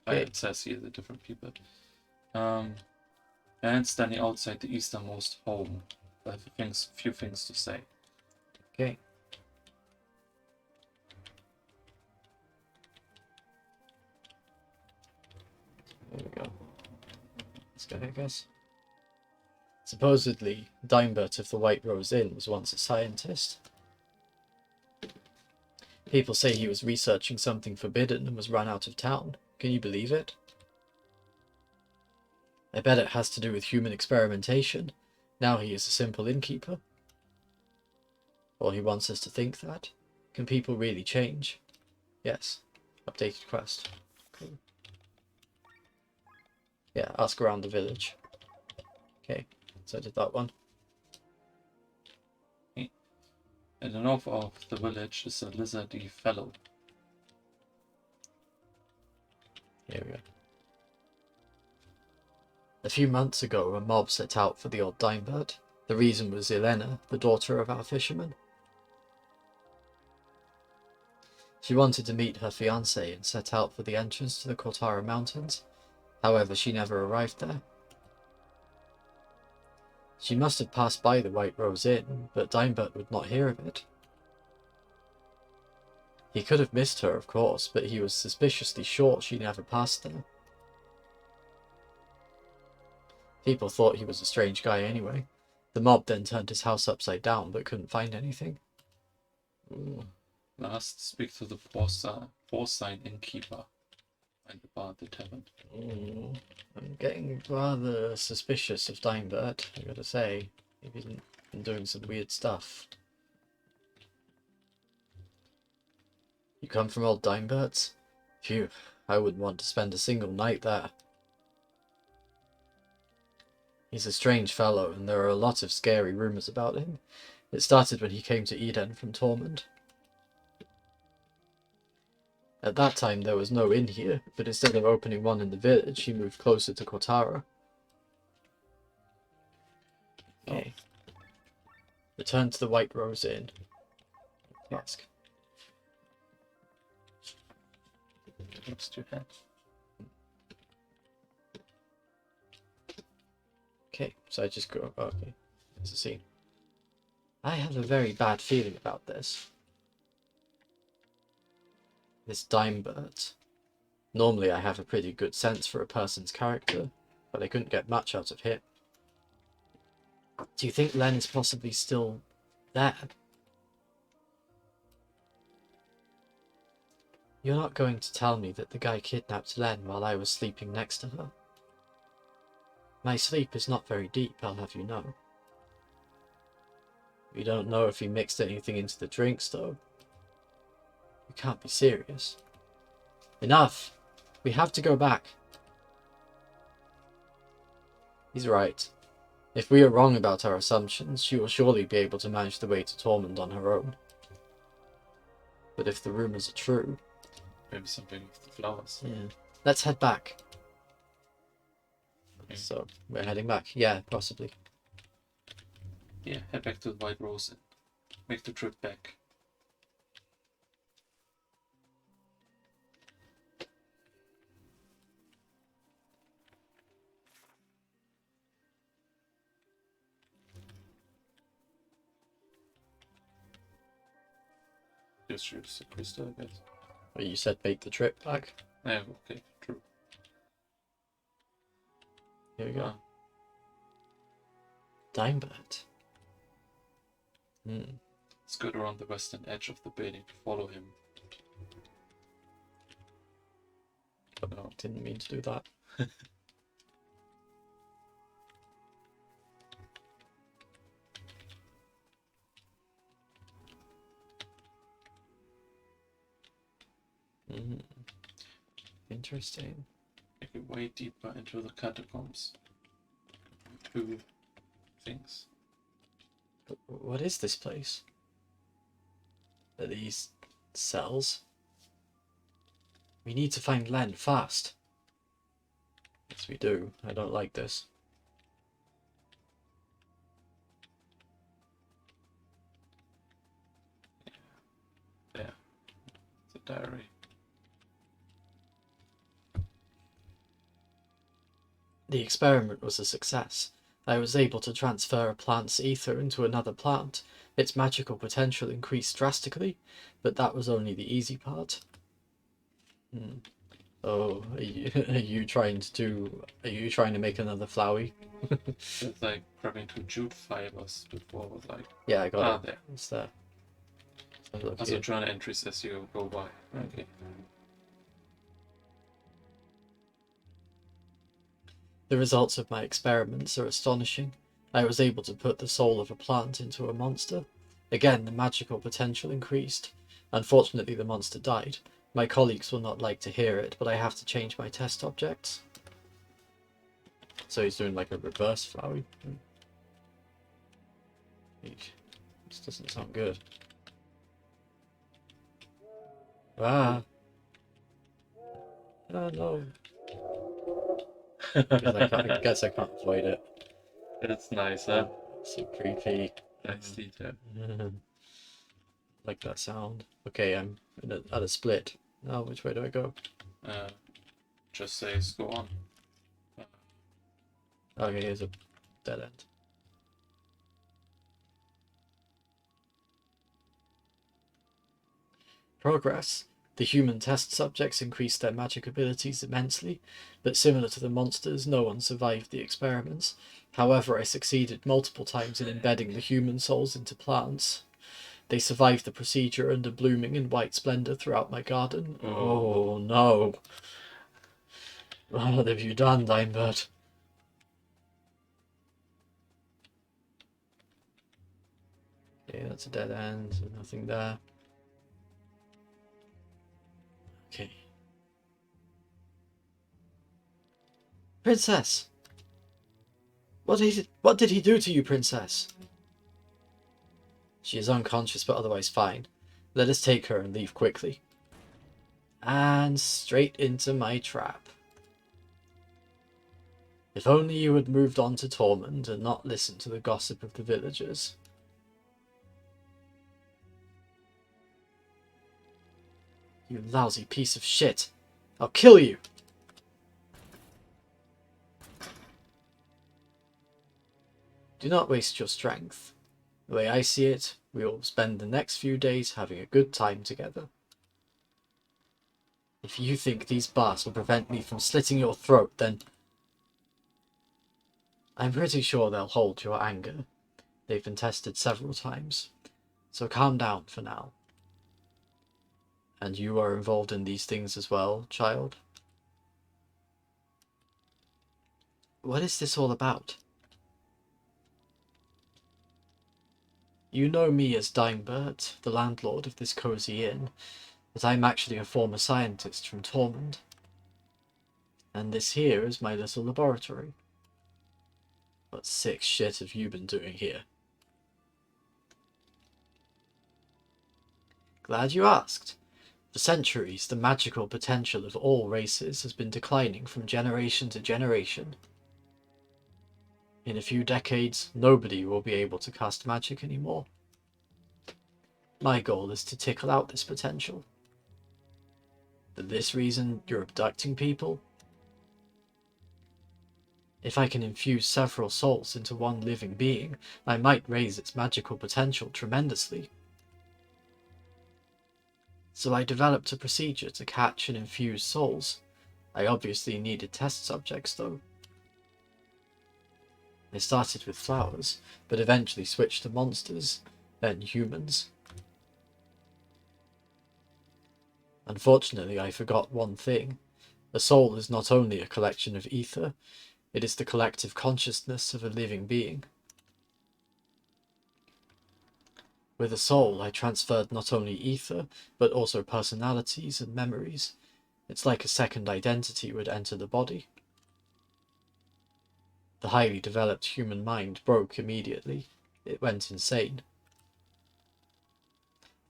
Okay. It says here the different people. And standing outside the easternmost home. I have few things to say. Okay. There we go. This guy, I guess. Supposedly, Dimebert of the White Rose Inn was once a scientist. People say he was researching something forbidden and was run out of town. Can you believe it? I bet it has to do with human experimentation. Now he is a simple innkeeper. Or he wants us to think that. Can people really change? Yes. Updated quest. Cool. Yeah, ask around the village. Okay, so I did that one. In the north of the village is a lizardy fellow. Here we go. A few months ago, a mob set out for the old Dimebert. The reason was Elena, the daughter of our fisherman. She wanted to meet her fiancé and set out for the entrance to the Kortara Mountains. However, she never arrived there. She must have passed by the White Rose Inn, but Dimebert would not hear of it. He could have missed her, of course, but he was suspiciously sure she never passed there. People thought he was a strange guy anyway. The mob then turned his house upside down, but couldn't find anything. Ooh. Last, speak to the Porcine innkeeper and the bar at the tavern. Ooh, I'm getting rather suspicious of Dimebert, I gotta say. He's been doing some weird stuff. You come from old Dimebert's? Phew, I wouldn't want to spend a single night there. He's a strange fellow, and there are a lot of scary rumours about him. It started when he came to Eden from Tormund. At that time there was no inn here, but instead of opening one in the village, he moved closer to Kortara. Okay. Return to the White Rose Inn. Ask. Looks too head. Okay, so I just go, okay, there's a scene. I have a very bad feeling about this. This Dimebert. Normally I have a pretty good sense for a person's character, but I couldn't get much out of him. Do you think Len is possibly still there? You're not going to tell me that the guy kidnapped Len while I was sleeping next to her? My sleep is not very deep, I'll have you know. We don't know if he mixed anything into the drinks, though. You can't be serious. Enough! We have to go back. He's right. If we are wrong about our assumptions, she will surely be able to manage the way to Tormund on her own. But if the rumours are true... Maybe something with the flowers. Yeah. Let's head back. Okay. So, we're heading back. Yeah, possibly. Yeah, head back to the White Rose and make the trip back. Just use the crystal, I guess. Well, you said make the trip back. Yeah, okay, true. Here we go. Ah, Dimebert. Hmm. let's go around the western edge of the building to follow him. No, didn't mean to do that. Hmm. Interesting. Make it way deeper into the catacombs. Two things. What is this place? Are these cells? We need to find Len fast. Yes, we do. I don't like this. There. The diary. The experiment was a success. I was able to transfer a plant's ether into another plant. Its magical potential increased drastically, but that was only the easy part. Oh, are you trying to make another Flowey? It's like grabbing two jute fibers before with like Yeah, I got it. there. It's there. Have a look Also here. journal entries as you go by. Okay. The results of my experiments are astonishing. I was able to put the soul of a plant into a monster. Again, the magical potential increased. Unfortunately, the monster died. My colleagues will not like to hear it, but I have to change my test objects. So he's doing like a reverse Flowey. This doesn't sound good. Ah. Oh no. I guess I can't avoid it. It's nice, huh? So creepy. Nice detail. Like that sound. Okay, I'm at a split. Now, which way do I go? Just says go on. Okay, here's a dead end. Progress. The human test subjects increased their magic abilities immensely, but similar to the monsters, no one survived the experiments. However, I succeeded multiple times in embedding the human souls into plants. They survived the procedure and are blooming in white splendor throughout my garden. Oh no. What have you done, Dimebird? Okay, that's a dead end, so nothing there. Okay. Princess! What did he do to you, Princess? She is unconscious but otherwise fine. Let us take her and leave quickly. And straight into my trap. If only you had moved on to Tormund and not listened to the gossip of the villagers. You lousy piece of shit. I'll kill you! Do not waste your strength. The way I see it, we will spend the next few days having a good time together. If you think these bars will prevent me from slitting your throat, then I'm pretty sure they'll hold your anger. They've been tested several times. So calm down for now. And you are involved in these things as well, child? What is this all about? You know me as Dimebert, the landlord of this cozy inn, but I'm actually a former scientist from Tormund. And this here is my little laboratory. What sick shit have you been doing here? Glad you asked. For centuries, the magical potential of all races has been declining from generation to generation. In a few decades, nobody will be able to cast magic anymore. My goal is to tickle out this potential. For this reason, you're abducting people? If I can infuse several souls into one living being, I might raise its magical potential tremendously. So I developed a procedure to catch and infuse souls. I obviously needed test subjects though. I started with flowers, but eventually switched to monsters, then humans. Unfortunately, I forgot one thing. A soul is not only a collection of ether, it is the collective consciousness of a living being. With a soul, I transferred not only ether, but also personalities and memories. It's like a second identity would enter the body. The highly developed human mind broke immediately. It went insane.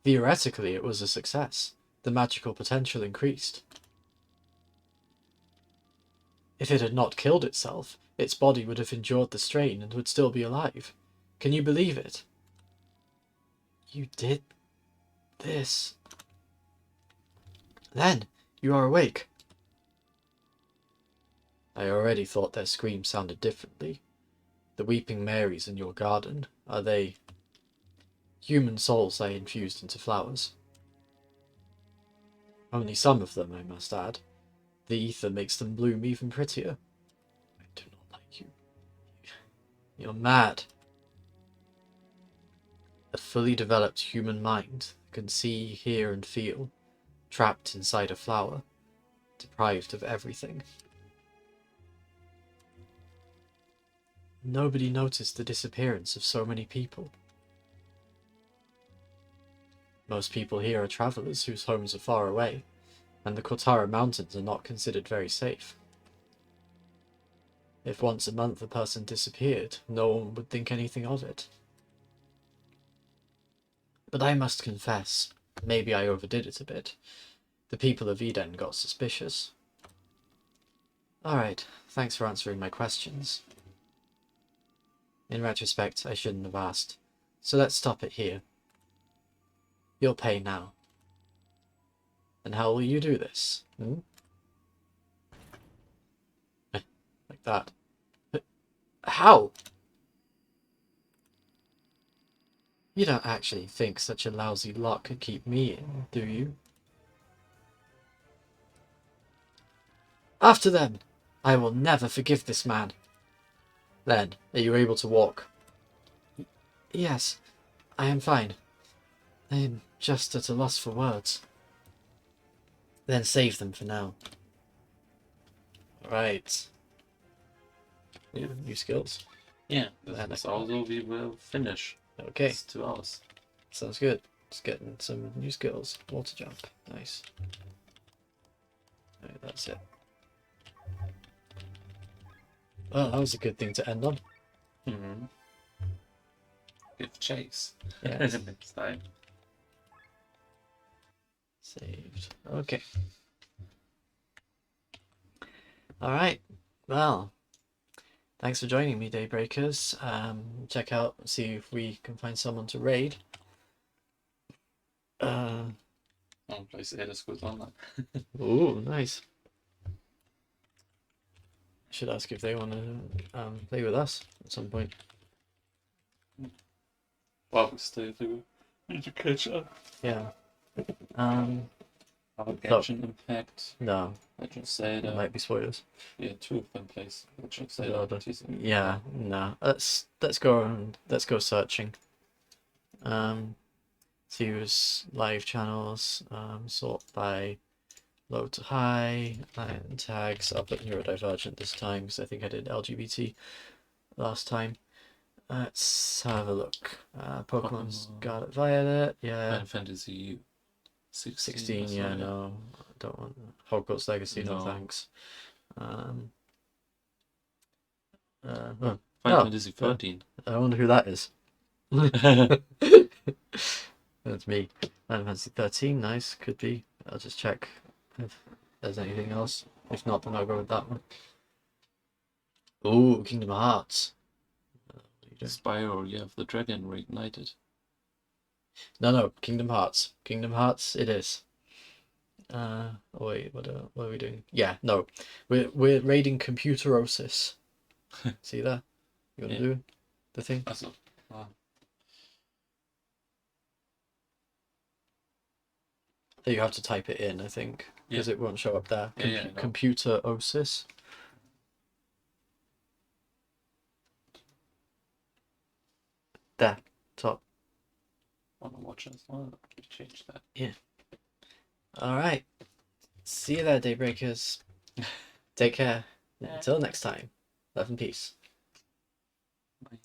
Theoretically, it was a success. The magical potential increased. If it had not killed itself, its body would have endured the strain and would still be alive. Can you believe it? You did this. Then, you are awake. I already thought their screams sounded differently. The weeping Marys in your garden, are they human souls I infused into flowers? Only some of them, I must add. The ether makes them bloom even prettier. I do not like you. You're mad. A fully developed human mind can see, hear, and feel, trapped inside a flower, deprived of everything. Nobody noticed the disappearance of so many people. Most people here are travelers whose homes are far away, and the Kotara Mountains are not considered very safe. If once a month a person disappeared, no one would think anything of it. But I must confess, maybe I overdid it a bit. The people of Eden got suspicious. Alright, thanks for answering my questions. In retrospect, I shouldn't have asked. So let's stop it here. You'll pay now. And how will you do this? Hmm? Like that. But how? You don't actually think such a lousy lock could keep me in, do you? After them! I will never forgive this man. Then, are you able to walk? Yes, I am fine. I am just at a loss for words. Then save them for now. Right. New skills. Yeah, Then this I is also we will finish. Okay, It's 2 hours. sounds good. Just getting some new skills. Water jump. Nice. Right, that's it. Well, that was a good thing to end on. Mm-hmm. Give chase. Yes. Next time. Saved. Okay. Alright. Well, thanks for joining me, Daybreakers. Check out, see if we can find someone to raid. One place Elder Scrolls Online. Ooh, nice. Should ask if they want to play with us at some point. Obviously, if we need to catch up. Yeah. Our Genshin Impact. No, Legend of it Zelda. might be spoilers. Yeah, 2 of them plays Legend of Zelda. Zelda. Yeah, no. Let's go searching. See who's live channels. Sort by low to high and tags. I'll put neurodivergent this time because I think I did LGBT last time. Let's have a look. Pokemon Scarlet Violet. Yeah. Final Fantasy 16, yeah, no, I don't want Hogwarts Legacy, no, No. thanks. Oh, Final Oh, Fantasy 13. I wonder who that is. That's me. Final Fantasy 13, nice, could be. I'll just check if there's anything else. If not, then I'll go with that one. Ooh, Kingdom Hearts. Spyro, you have the dragon reignited. No, Kingdom Hearts. Kingdom Hearts, it is. Oh wait, what are we doing? Yeah, no, we're raiding Computerosis. See that? You wanna Yeah. do the thing? Also, You have to type it in, I think, because it won't show up there. Yeah, I know. Computerosis. There, top. wanna watch as well? We change that. All right. See you there, Daybreakers. Take care. Yeah. Until next time. Love and peace. Bye.